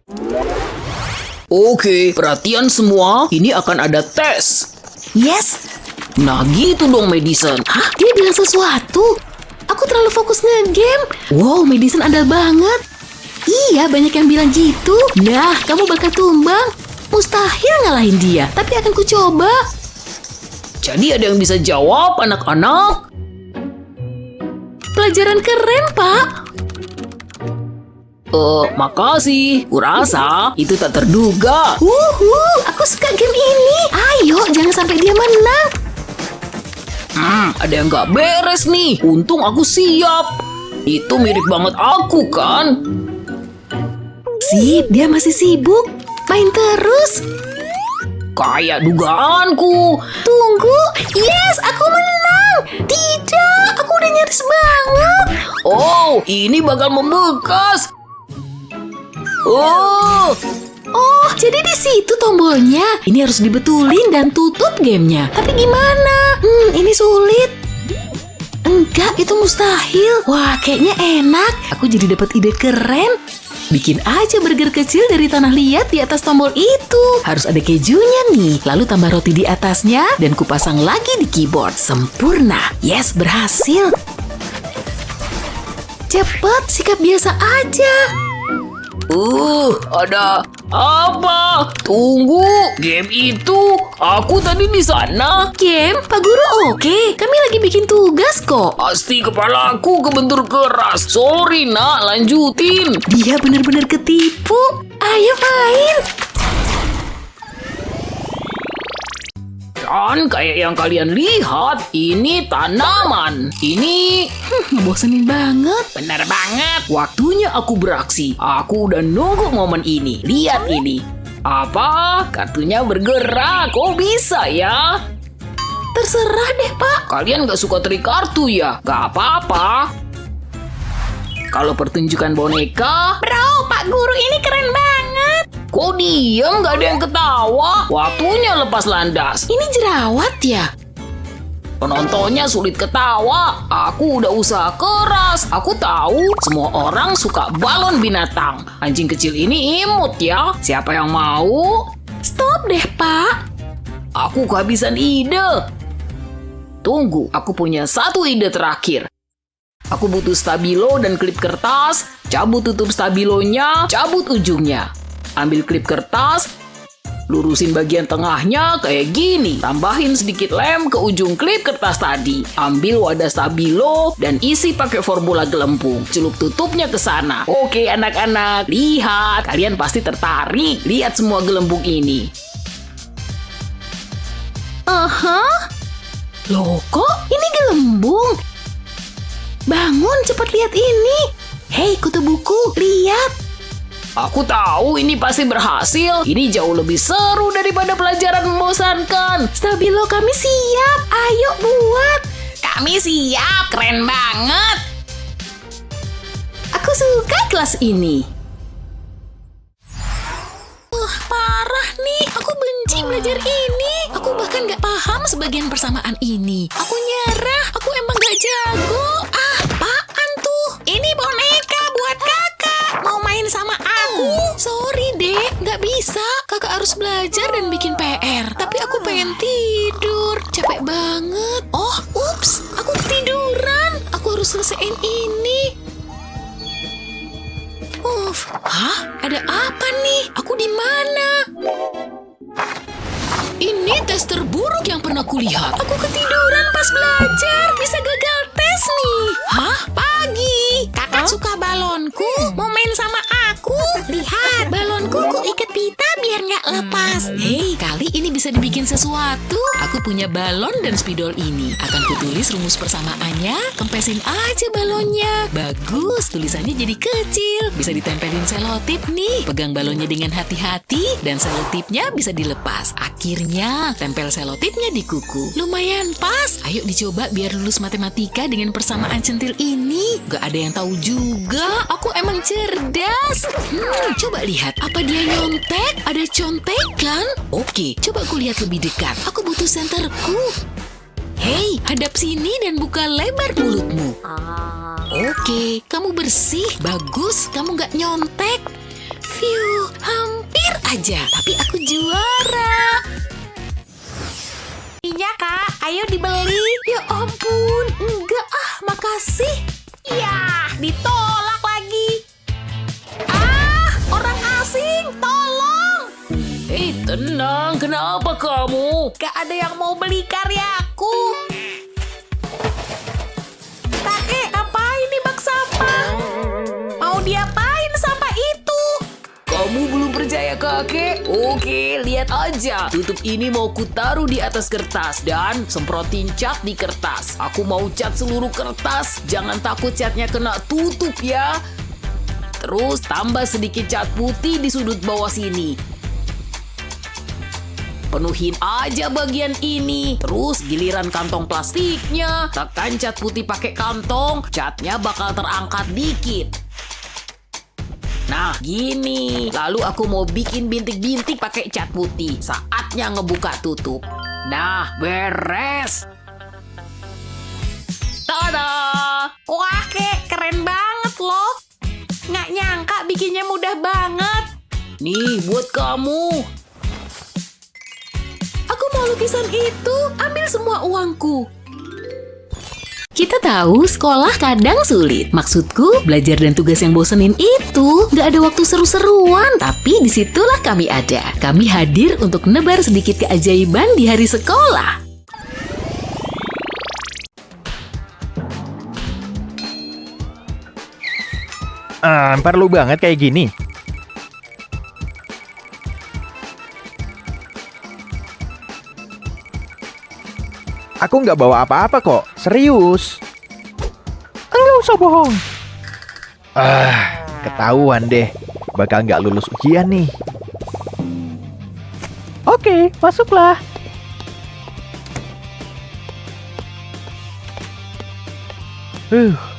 Oke, perhatian semua. Ini akan ada tes.
Yes.
Nah gitu dong, Madison.
Hah? Dia bilang sesuatu. Aku terlalu fokus nge-game. Wow, Madison andal banget. Iya, banyak yang bilang gitu. Nah, kamu bakal tumbang. Mustahil ngalahin dia, tapi akan ku coba.
Jadi ada yang bisa jawab, anak-anak?
Pelajaran keren, Pak.
Makasih. Kurasa itu tak terduga.
Aku suka game ini. Ayo, jangan sampai dia menang.
Ada yang gak beres nih. Untung aku siap. Itu mirip banget aku kan?
Sip, dia masih sibuk. Main terus.
Kayak dugaanku.
Tunggu. Yes, aku menang. Tidak, aku udah nyaris banget.
Oh, ini bakal membekas. Oh,
Jadi di situ tombolnya. Ini harus dibetulin dan tutup gamenya. Tapi gimana? Ini sulit. Enggak, itu mustahil. Wah, kayaknya enak. Aku jadi dapat ide keren. Bikin aja burger kecil dari tanah liat di atas tombol itu. Harus ada kejunya nih. Lalu tambah roti di atasnya dan kupasang lagi di keyboard. Sempurna. Yes, berhasil. Cepet, sikap biasa aja.
ada apa? Tunggu, game itu aku tadi di sana.
Game, Pak Guru oke. Kami lagi bikin tugas kok.
Pasti kepalaku kebentur keras. Sorry nak, lanjutin.
Dia benar-benar ketipu. Ayo main.
Dan kayak yang kalian lihat, ini tanaman. Ini
Bosenin banget.
benar banget. Waktunya aku beraksi. Aku udah nunggu momen ini. Lihat ini. Apa? Kartunya bergerak. Kok bisa ya?
Terserah deh, Pak.
Kalian gak suka trik kartu ya? Gak apa-apa. Kalau pertunjukan boneka,
Bro, Pak Guru ini keren banget.
kok diam gak ada yang ketawa? Waktunya lepas landas.
Ini jerawat ya?
Penontonnya sulit ketawa. Aku udah usaha keras. Aku tahu semua orang suka balon binatang. Anjing kecil ini imut ya. Siapa yang mau?
Stop deh, Pak.
Aku kehabisan ide. Tunggu, aku punya satu ide terakhir. Aku butuh stabilo dan klip kertas. Cabut tutup stabilonya, cabut ujungnya. Ambil klip kertas, lurusin bagian tengahnya kayak gini. Tambahin sedikit lem ke ujung klip kertas tadi. Ambil wadah stabilo dan isi pakai formula gelembung. Celup tutupnya ke sana. Oke anak-anak, lihat. Kalian pasti tertarik. Lihat semua gelembung ini.
Loh, kok ini gelembung? Bangun, cepat lihat ini. Hei, kutu buku, lihat.
Aku tahu ini pasti berhasil. Ini jauh lebih seru daripada pelajaran membosankan.
Stabilo kami siap. Ayo buat.
Kami siap, keren banget.
Aku suka kelas ini.
Parah nih, aku benci belajar ini. Aku bahkan gak paham sebagian persamaan ini. Aku nyerah, aku emang gak jago. Apaan tuh? Ini boneka buat kakak. Mau main sama aku? Sorry dek, gak bisa. Kakak harus belajar dan bikin PR. Tapi aku pengen tidur. Capek banget. Oh, ups, aku ketiduran. Aku harus selesaiin ini. Hah? Ada apa nih? Aku di mana? Ini tes terburuk yang pernah kulihat. Aku ketiduran pas belajar. Bisa gagal tes nih. Hah? Pagi. Kakak suka balonku? Mau main sama aku? Lihat, balonku ku ikat pita biar nggak lepas.
Hei, kali ini bisa dibikin sesuatu. Aku punya balon dan spidol ini. Akan kutulis rumus persamaannya. Kempesin aja balonnya. Bagus, tulisannya jadi kecil. Bisa ditempelin selotip nih. Pegang balonnya dengan hati-hati dan selotipnya bisa dilepas. Akhirnya, tempel selotipnya di kuku. Lumayan pas. Ayo dicoba biar lulus matematika dengan persamaan centil ini. Gak ada yang tahu juga. Aku emang cerdas. Coba lihat. Apa dia nyontek? Ada contekan? Oke, coba aku lihat lebih dekat. Aku butuh senterku. Hei, hadap sini dan buka lebar mulutmu. Oke, kamu bersih. Bagus, kamu gak nyontek. Phew, hampir aja. Tapi aku juara.
Iya kak, ayo dibeli. Ya ampun, enggak makasih. Ya, ditolak lagi. Orang asing, tolong.
Tenang, kenapa kamu?
Gak ada yang mau beli karyaku. Kakek, apain nih bak sampah? Mau diapain sampah itu?
Kamu belum percaya kakek? Oke, lihat aja. Tutup ini mau kutaruh di atas kertas dan semprotin cat di kertas. Aku mau cat seluruh kertas. Jangan takut catnya kena tutup ya. Terus tambah sedikit cat putih di sudut bawah sini. Penuhin aja bagian ini. Terus giliran kantong plastiknya. Tekan cat putih pakai kantong. Catnya bakal terangkat dikit. Nah, gini. Lalu aku mau bikin bintik-bintik pakai cat putih. Saatnya ngebuka tutup. Nah, beres. Tada!
Wah, kek, keren banget loh. Nggak nyangka bikinnya mudah banget.
Nih, buat kamu.
Aku mau lukisan itu. Ambil semua uangku. Kita tahu sekolah kadang sulit. Maksudku, belajar dan tugas yang bosenin itu gak ada waktu seru-seruan. Tapi disitulah kami ada. Kami hadir untuk nebar sedikit keajaiban di hari sekolah.
Perlu banget kayak gini. Aku nggak bawa apa-apa kok, serius. Nggak usah bohong. Ketahuan deh, bakal nggak lulus ujian nih. Oke, masuklah.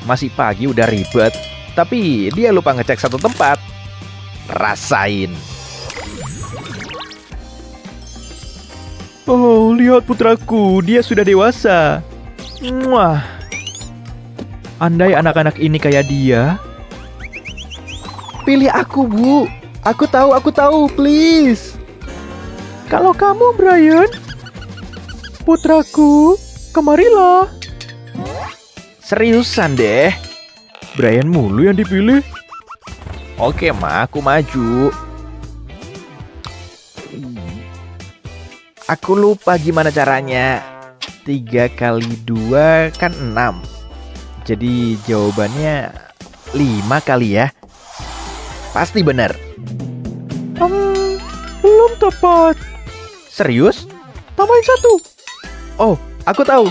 Masih pagi udah ribet. Tapi dia lupa ngecek satu tempat. Rasain. Oh, lihat putraku, dia sudah dewasa. Muah. Andai anak-anak ini kayak dia. Pilih aku, Bu. Aku tahu, please. Kalau kamu, Brian, putraku, kemarilah. Seriusan deh. Brian mulu yang dipilih. Oke, Ma, aku maju. Aku lupa gimana caranya. 3 kali 2 kan 6. Jadi jawabannya 5 kali ya. Pasti benar. Belum tepat. Serius? Tambahin 1. Oh, aku tahu.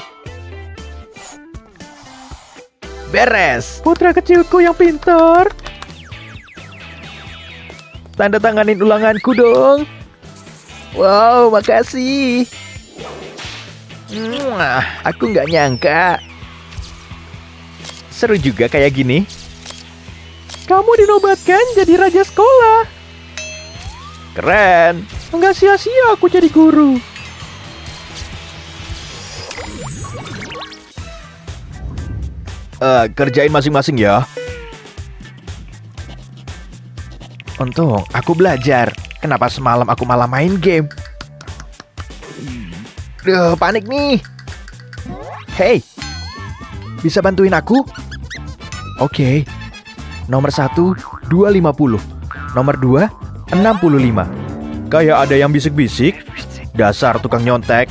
Beres. Putra kecilku yang pintar. Tanda tanganin ulanganku dong. Wow, makasih. Aku nggak nyangka Seru juga kayak gini. Kamu dinobatkan jadi raja sekolah. Keren. Enggak sia-sia aku jadi guru. Kerjain masing-masing ya. Untung aku belajar. Kenapa semalam aku malah main game? Panik nih. Hey, bisa bantuin aku? Oke. Nomor 1, 250. Nomor 2, 65. Kayak ada yang bisik-bisik. Dasar tukang nyontek.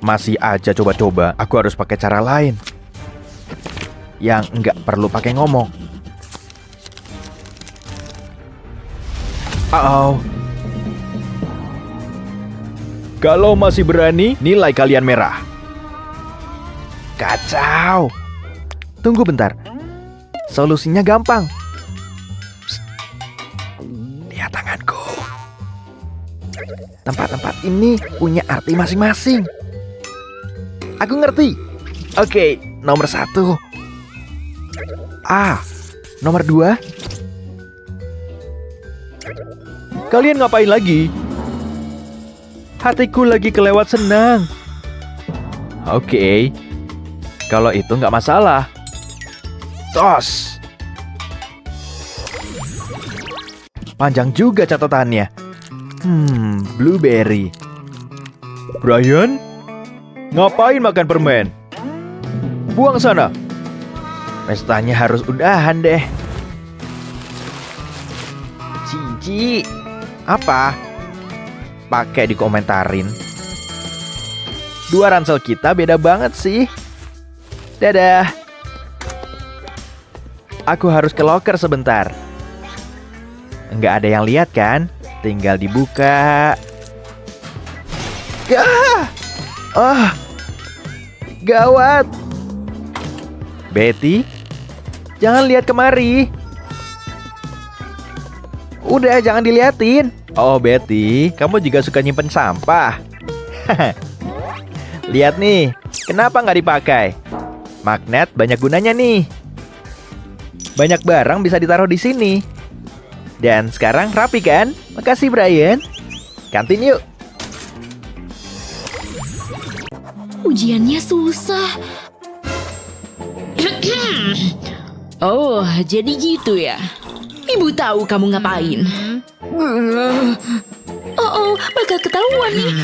Masih aja coba-coba. Aku harus pakai cara lain. Yang nggak perlu pakai ngomong. Kalau masih berani, nilai kalian merah. Kacau. Tunggu bentar. Solusinya gampang. Psst. Lihat tanganku. Tempat-tempat ini punya arti masing-masing. Aku ngerti. Oke, nomor 1. Nomor 2. Kalian ngapain lagi? Hatiku lagi kelewat senang. Oke. Kalau itu nggak masalah. Tos. Panjang juga catatannya. Blueberry. Brian? Ngapain makan permen? Buang sana. Pestanya harus udahan deh. Cici. Apa? Pakai dikomentarin. 2 ransel kita beda banget sih. Dadah. Aku harus ke loker sebentar. Nggak ada yang lihat kan? Tinggal dibuka. Gawat. Betty, jangan lihat kemari. Udah, jangan diliatin. Oh, Betty, kamu juga suka nyimpen sampah. Lihat nih, kenapa nggak dipakai? Magnet banyak gunanya nih. Banyak barang bisa ditaruh di sini. Dan sekarang rapi kan? Makasih, Brian. Kantin yuk.
Ujiannya susah. Oh, jadi gitu ya. Ibu tahu kamu ngapain. Oh, bakal ketahuan nih.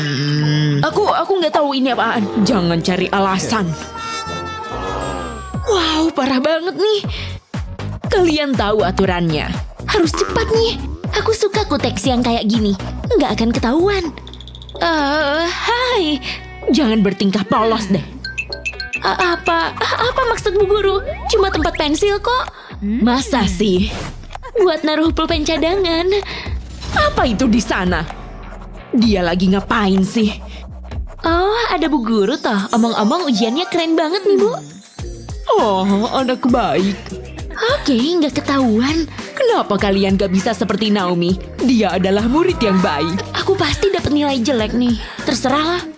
Aku nggak tahu ini apaan. Jangan cari alasan. Wow, parah banget nih. Kalian tahu aturannya. Harus cepat nih. Aku suka kotex yang kayak gini. Nggak akan ketahuan. Hai. Jangan bertingkah polos deh. Apa maksud Bu Guru? Cuma tempat pensil kok. Masa sih? Buat naruh pulpen cadangan. Apa itu di sana? Dia lagi ngapain sih? Oh, ada Bu Guru toh. Omong-omong ujiannya keren banget nih, Bu. Oh, anak baik. Oke, nggak ketahuan. Kenapa kalian gak bisa seperti Naomi? Dia adalah murid yang baik. Aku pasti dapat nilai jelek nih. Terserah.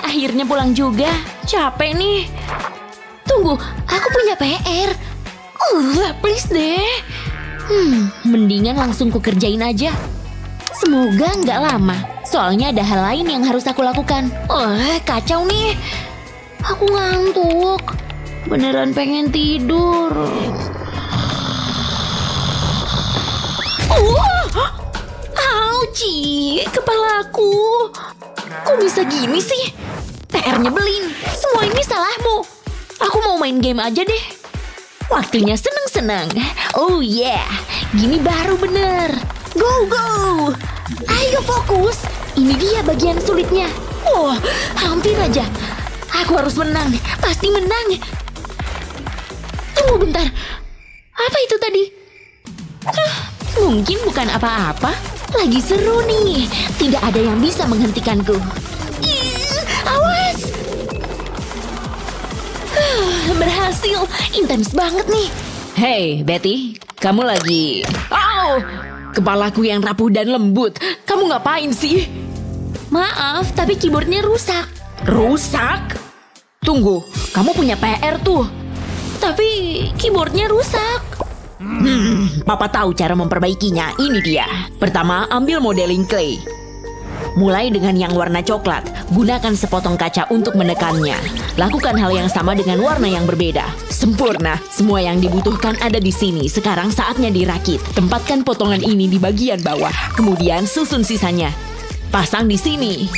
Akhirnya pulang juga. Capek nih. Tunggu, aku punya PR. Please deh. Mendingan langsung kukerjain aja. Semoga nggak lama. Soalnya ada hal lain yang harus aku lakukan. Kacau nih. Aku ngantuk. Beneran pengen tidur. Auci, kepalaku. Kok bisa gini sih? PR nyebelin. Semua ini salahmu. Aku mau main game aja deh. Waktunya seneng-seneng. Oh yeah, gini baru bener. Go! Ayo fokus. Ini dia bagian sulitnya. Hampir aja. Aku harus menang. Pasti menang. Tunggu bentar. Apa itu tadi? Mungkin bukan apa-apa. Lagi seru nih. Tidak ada yang bisa menghentikanku. Awas! Berhasil. Intens banget nih. Hey, Betty. Kamu lagi... Kepalaku yang rapuh dan lembut. Kamu ngapain sih? Maaf, tapi keyboardnya rusak.
Rusak? Tunggu, kamu punya PR tuh. Tapi keyboardnya rusak. Papa tahu cara memperbaikinya. Ini dia. Pertama, ambil modeling clay. Mulai dengan yang warna coklat. Gunakan sepotong kaca untuk menekannya. Lakukan hal yang sama dengan warna yang berbeda. Sempurna. Semua yang dibutuhkan ada di sini. Sekarang saatnya dirakit. Tempatkan potongan ini di bagian bawah. Kemudian susun sisanya. Pasang di sini.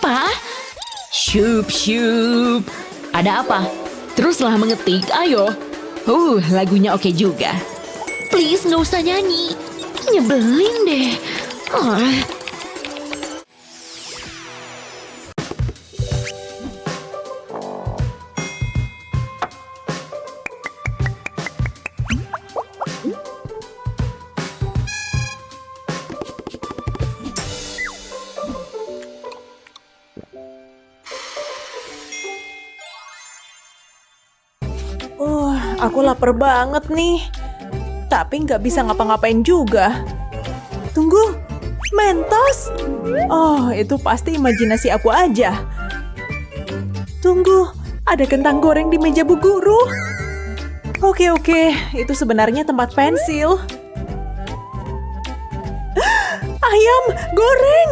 Pak?
Syup. Ada apa? Teruslah mengetik, ayo. Lagunya oke juga.
Please, nggak usah nyanyi. Nyebelin deh.
Aku lapar banget nih. Tapi nggak bisa ngapa-ngapain juga. Tunggu, Mentos? Oh, itu pasti imajinasi aku aja. Tunggu, ada kentang goreng di meja Bu Guru. Oke, itu sebenarnya tempat pensil. Ayam goreng!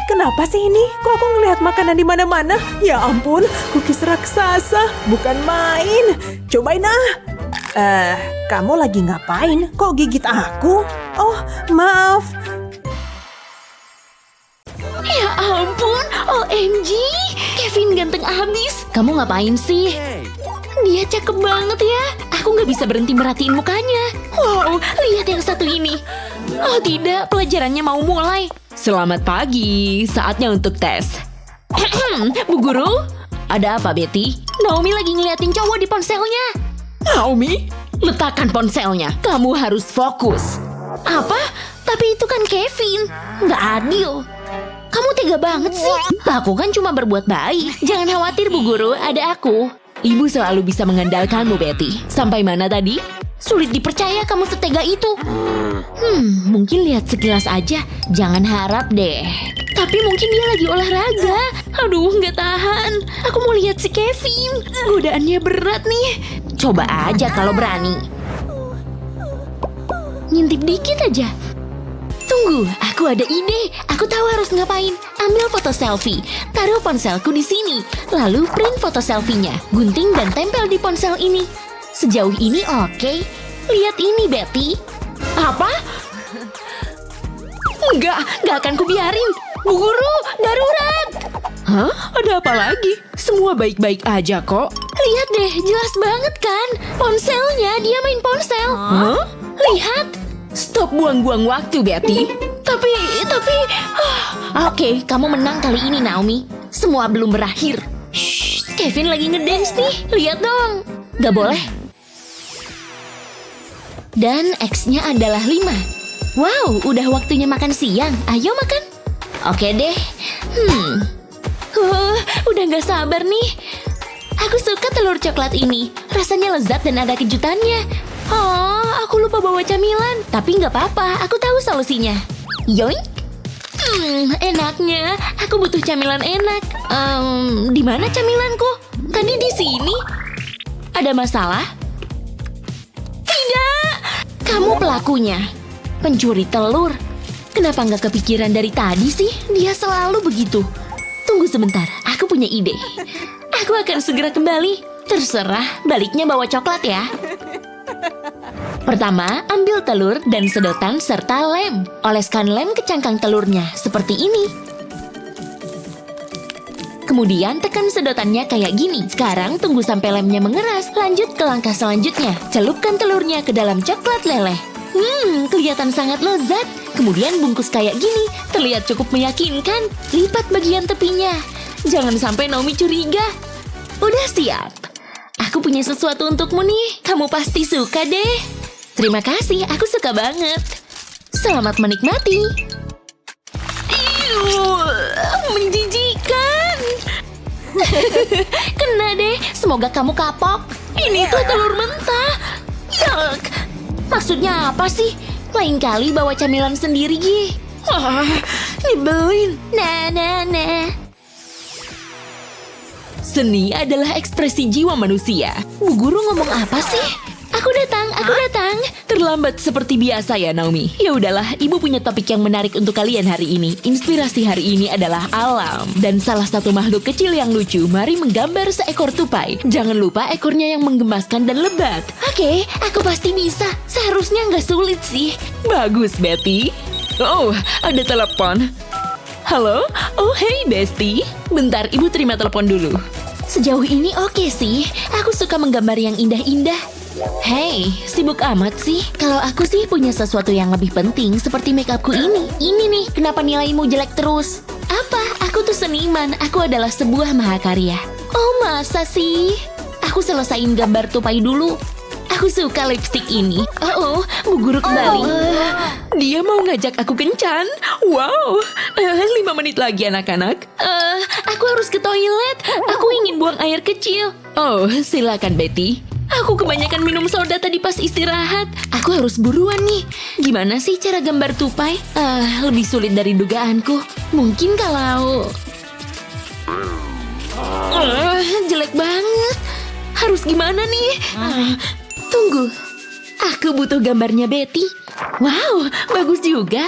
Kenapa sih ini? Kok aku ngelihat makanan di mana-mana? Ya ampun, cookies raksasa, bukan main. Cobain ah. Kamu lagi ngapain? Kok gigit aku? Oh, maaf.
Ya ampun, OMG. Kevin ganteng abis.
Kamu ngapain sih?
Dia cakep banget ya. Aku nggak bisa berhenti merhatiin mukanya. Wow, lihat yang satu ini. Oh tidak, pelajarannya mau mulai.
Selamat pagi, saatnya untuk tes. Bu Guru, ada apa Betty?
Naomi lagi ngeliatin cowok di ponselnya.
Naomi, letakkan ponselnya. Kamu harus fokus.
Apa? Tapi itu kan Kevin. Nggak adil. Kamu tega banget sih. Aku kan cuma berbuat baik. Jangan khawatir Bu Guru, ada aku.
Ibu selalu bisa mengandalkanmu, Betty. Sampai mana tadi?
Sulit dipercaya kamu setega itu. Mungkin lihat sekilas aja. Jangan harap deh. Tapi mungkin dia lagi olahraga. Aduh, nggak tahan. Aku mau lihat si Kevin. Godaannya berat nih. Coba aja kalau berani. Ngintip dikit aja. Tunggu, aku ada ide. Aku tahu harus ngapain. Ambil foto selfie. Taruh ponselku di sini. Lalu print foto selfie-nya. Gunting dan tempel di ponsel ini. Sejauh ini oke. Lihat ini, Betty. Apa? Nggak akan kubiarin. Bu Guru, darurat.
Hah? Ada apa lagi? Semua baik-baik aja kok.
Lihat deh, jelas banget kan? Ponselnya, dia main ponsel.
Hah?
Lihat.
Stop buang-buang waktu, Betty.
Tapi... Oke, kamu menang kali ini, Naomi. Semua belum berakhir. Shh, Kevin lagi ngedance nih. Lihat dong. Gak boleh. Dan X-nya adalah 5. Wow, udah waktunya makan siang. Ayo makan. Oke deh. Udah gak sabar nih. Aku suka telur coklat ini. Rasanya lezat dan ada kejutannya. Oh, aku lupa bawa camilan. Tapi nggak apa-apa, aku tahu solusinya. Yoink. Enaknya. Aku butuh camilan enak. Di mana camilanku? Tadi di sini. Ada masalah? Tidak. Kamu pelakunya. Pencuri telur. Kenapa nggak kepikiran dari tadi sih? Dia selalu begitu. Tunggu sebentar, aku punya ide. Aku akan segera kembali. Terserah, baliknya bawa coklat ya. Pertama, ambil telur dan sedotan serta lem. Oleskan lem ke cangkang telurnya, seperti ini. Kemudian tekan sedotannya kayak gini. Sekarang tunggu sampai lemnya mengeras. Lanjut ke langkah selanjutnya. Celupkan telurnya ke dalam coklat leleh. Kelihatan sangat lezat. Kemudian bungkus kayak gini. Terlihat cukup meyakinkan. Lipat bagian tepinya. Jangan sampai Naomi curiga. Udah siap. Aku punya sesuatu untukmu nih. Kamu pasti suka deh. Terima kasih, aku suka banget. Selamat menikmati. Menjijikan. Kena deh, semoga kamu kapok. Ini tuh telur mentah. Yuck. Maksudnya apa sih? Lain kali bawa camilan sendiri, Gi.
Nyebelin.
Nah.
Seni adalah ekspresi jiwa manusia. Bu Guru ngomong apa sih? Aku datang. Terlambat seperti biasa ya, Naomi. Ya udahlah, Ibu punya topik yang menarik untuk kalian hari ini. Inspirasi hari ini adalah alam. Dan salah satu makhluk kecil yang lucu, mari menggambar seekor tupai. Jangan lupa ekornya yang menggemaskan dan lebat. Oke, aku pasti bisa. Seharusnya nggak sulit sih. Bagus, Betty. Oh, ada telepon. Halo? Oh, hey, Bestie. Bentar, Ibu terima telepon dulu. Sejauh ini oke sih. Aku suka menggambar yang indah-indah. Hey, sibuk amat sih. Kalau aku sih punya sesuatu yang lebih penting seperti makeupku ini. Ini nih, kenapa nilaimu jelek terus? Apa? Aku tuh seniman. Aku adalah sebuah mahakarya. Oh, masa sih? Aku selesain gambar tupai dulu. Aku suka lipstick ini. Oh, Bu Guru kembali. Dia mau ngajak aku kencan. Wow, 5 menit lagi anak-anak. Aku harus ke toilet. Aku ingin buang air kecil. Oh, silakan Betty. Aku kebanyakan minum soda tadi pas istirahat. Aku harus buruan nih. Gimana sih cara gambar tupai? Lebih sulit dari dugaanku. Mungkin kalau... jelek banget. Harus gimana nih? Tunggu. Aku butuh gambarnya Betty. Wow, bagus juga.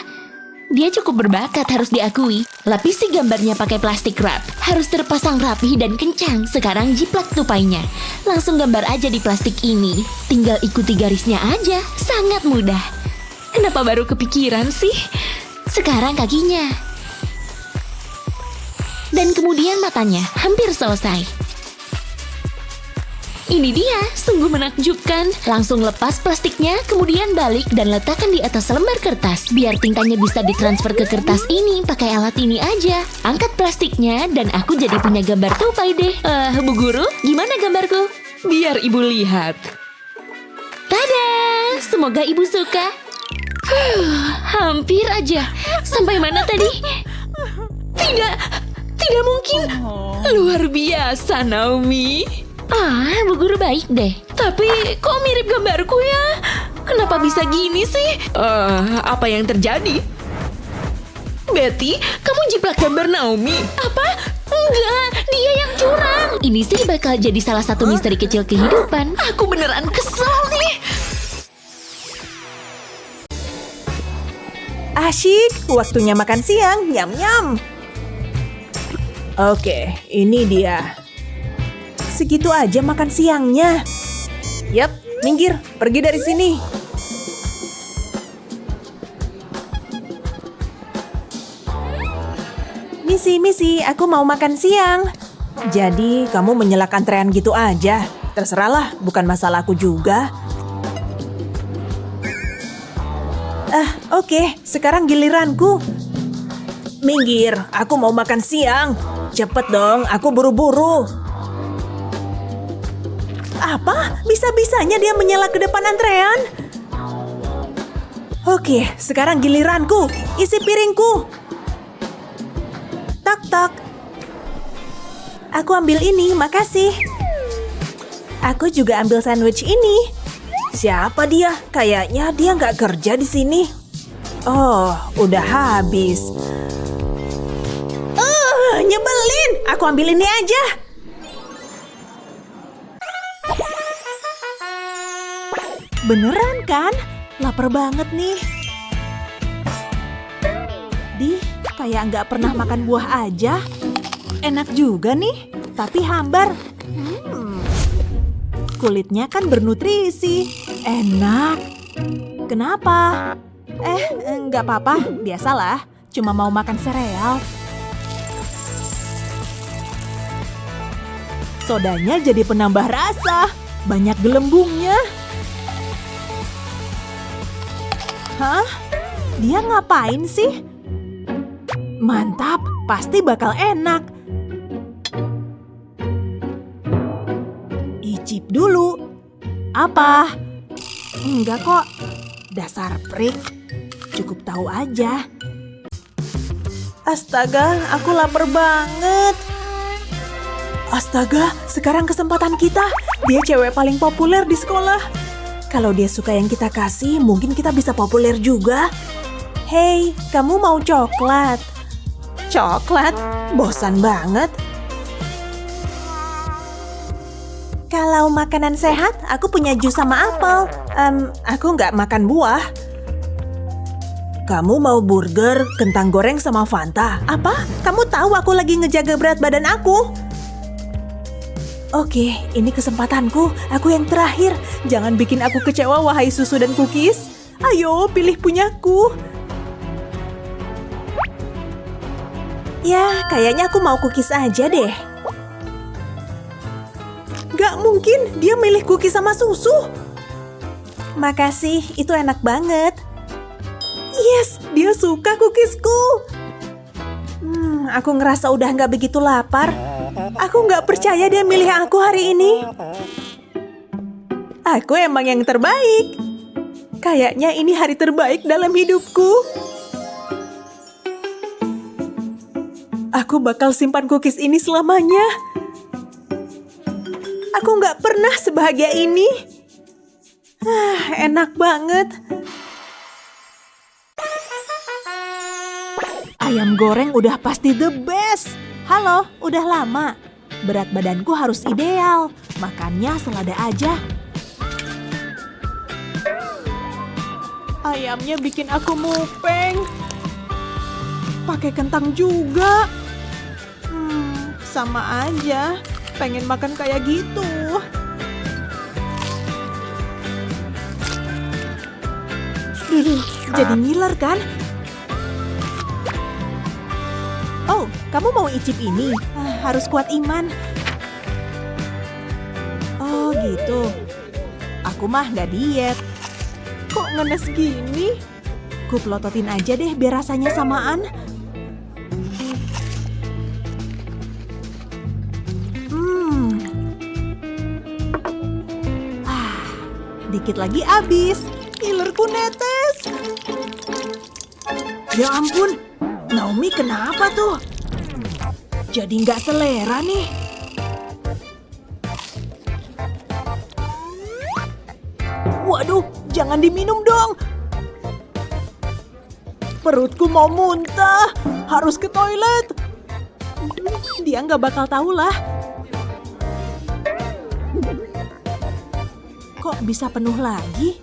Dia cukup berbakat, harus diakui. Lapisi gambarnya pakai plastik wrap. Harus terpasang rapi dan kencang. Sekarang jiplak tupainya. Langsung gambar aja di plastik ini. Tinggal ikuti garisnya aja. Sangat mudah. Kenapa baru kepikiran sih? Sekarang kakinya. Dan kemudian matanya. Hampir selesai. Ini dia, sungguh menakjubkan. Langsung lepas plastiknya, kemudian balik dan letakkan di atas lembar kertas. Biar tintanya bisa ditransfer ke kertas ini, pakai alat ini aja. Angkat plastiknya dan aku jadi punya gambar tupai deh. Bu Guru, gimana gambarku? Biar Ibu lihat. Tada! Semoga Ibu suka. Hampir aja. Sampai mana tadi? Tidak mungkin. Luar biasa, Naomi. Bu Guru baik deh. Tapi kok mirip gambarku ya? Kenapa bisa gini sih? Apa yang terjadi? Betty, kamu jiplak gambar Naomi. Apa? Enggak, dia yang curang. Ini sih bakal jadi salah satu misteri kecil kehidupan. Aku beneran kesel nih.
Asyik, waktunya makan siang. Nyam-nyam. Oke, ini dia. Segitu aja makan siangnya. Yap, minggir, pergi dari sini. Misi, aku mau makan siang. Jadi, kamu menyalakan antrean gitu aja. Terserahlah, bukan masalahku juga. Oke, sekarang giliranku. Minggir, aku mau makan siang. Cepet dong, aku buru-buru. Apa? Bisa-bisanya dia menyala ke depan antrean? Oke, sekarang giliranku. Isi piringku. Tok-tok. Aku ambil ini, makasih. Aku juga ambil sandwich ini. Siapa dia? Kayaknya dia nggak kerja di sini. Oh, udah habis. Nyebelin. Aku ambil ini aja. Beneran kan? Lapar banget nih. Kayak nggak pernah makan buah aja. Enak juga nih, tapi hambar. Kulitnya kan bernutrisi. Enak. Kenapa? Nggak apa-apa, biasalah. Cuma mau makan sereal. Sodanya jadi penambah rasa. Banyak gelembungnya. Hah? Dia ngapain sih? Mantap, pasti bakal enak. Icip dulu. Apa? Enggak kok. Dasar prik. Cukup tahu aja. Astaga, aku lapar banget. Astaga, sekarang kesempatan kita. Dia cewek paling populer di sekolah. Kalau dia suka yang kita kasih, mungkin kita bisa populer juga. Hei, kamu mau coklat? Coklat? Bosan banget. Kalau makanan sehat, aku punya jus sama apel. Aku nggak makan buah. Kamu mau burger, kentang goreng sama Fanta? Apa? Kamu tahu aku lagi ngejaga berat badan aku? Oke, ini kesempatanku. Aku yang terakhir. Jangan bikin aku kecewa, wahai susu dan cookies. Ayo, pilih punyaku. Ya, kayaknya aku mau cookies aja deh. Gak mungkin, dia milih cookies sama susu. Makasih, itu enak banget. Yes, dia suka cookiesku. Aku ngerasa udah gak begitu lapar. Aku gak percaya dia milih aku hari ini. Aku emang yang terbaik. Kayaknya ini hari terbaik dalam hidupku. Aku bakal simpan cookies ini selamanya. Aku nggak pernah sebahagia ini. Enak banget. Ayam goreng udah pasti the best. Halo, udah lama. Berat badanku harus ideal. Makannya selada aja. Ayamnya bikin aku mupeng. Pakai kentang juga. Sama aja. Pengen makan kayak gitu. Jadi ngiler kan? Oh, kamu mau icip ini? Harus kuat iman. Oh gitu. Aku mah nggak diet. Kok ngenes gini? Ku pelototin aja deh biar rasanya samaan. Dikit lagi habis. Ngilerku netes. Ya ampun, Naomi kenapa tuh? Jadi nggak selera nih. Waduh, jangan diminum dong. Perutku mau muntah. Harus ke toilet. Dia nggak bakal tahu lah. Kok bisa penuh lagi?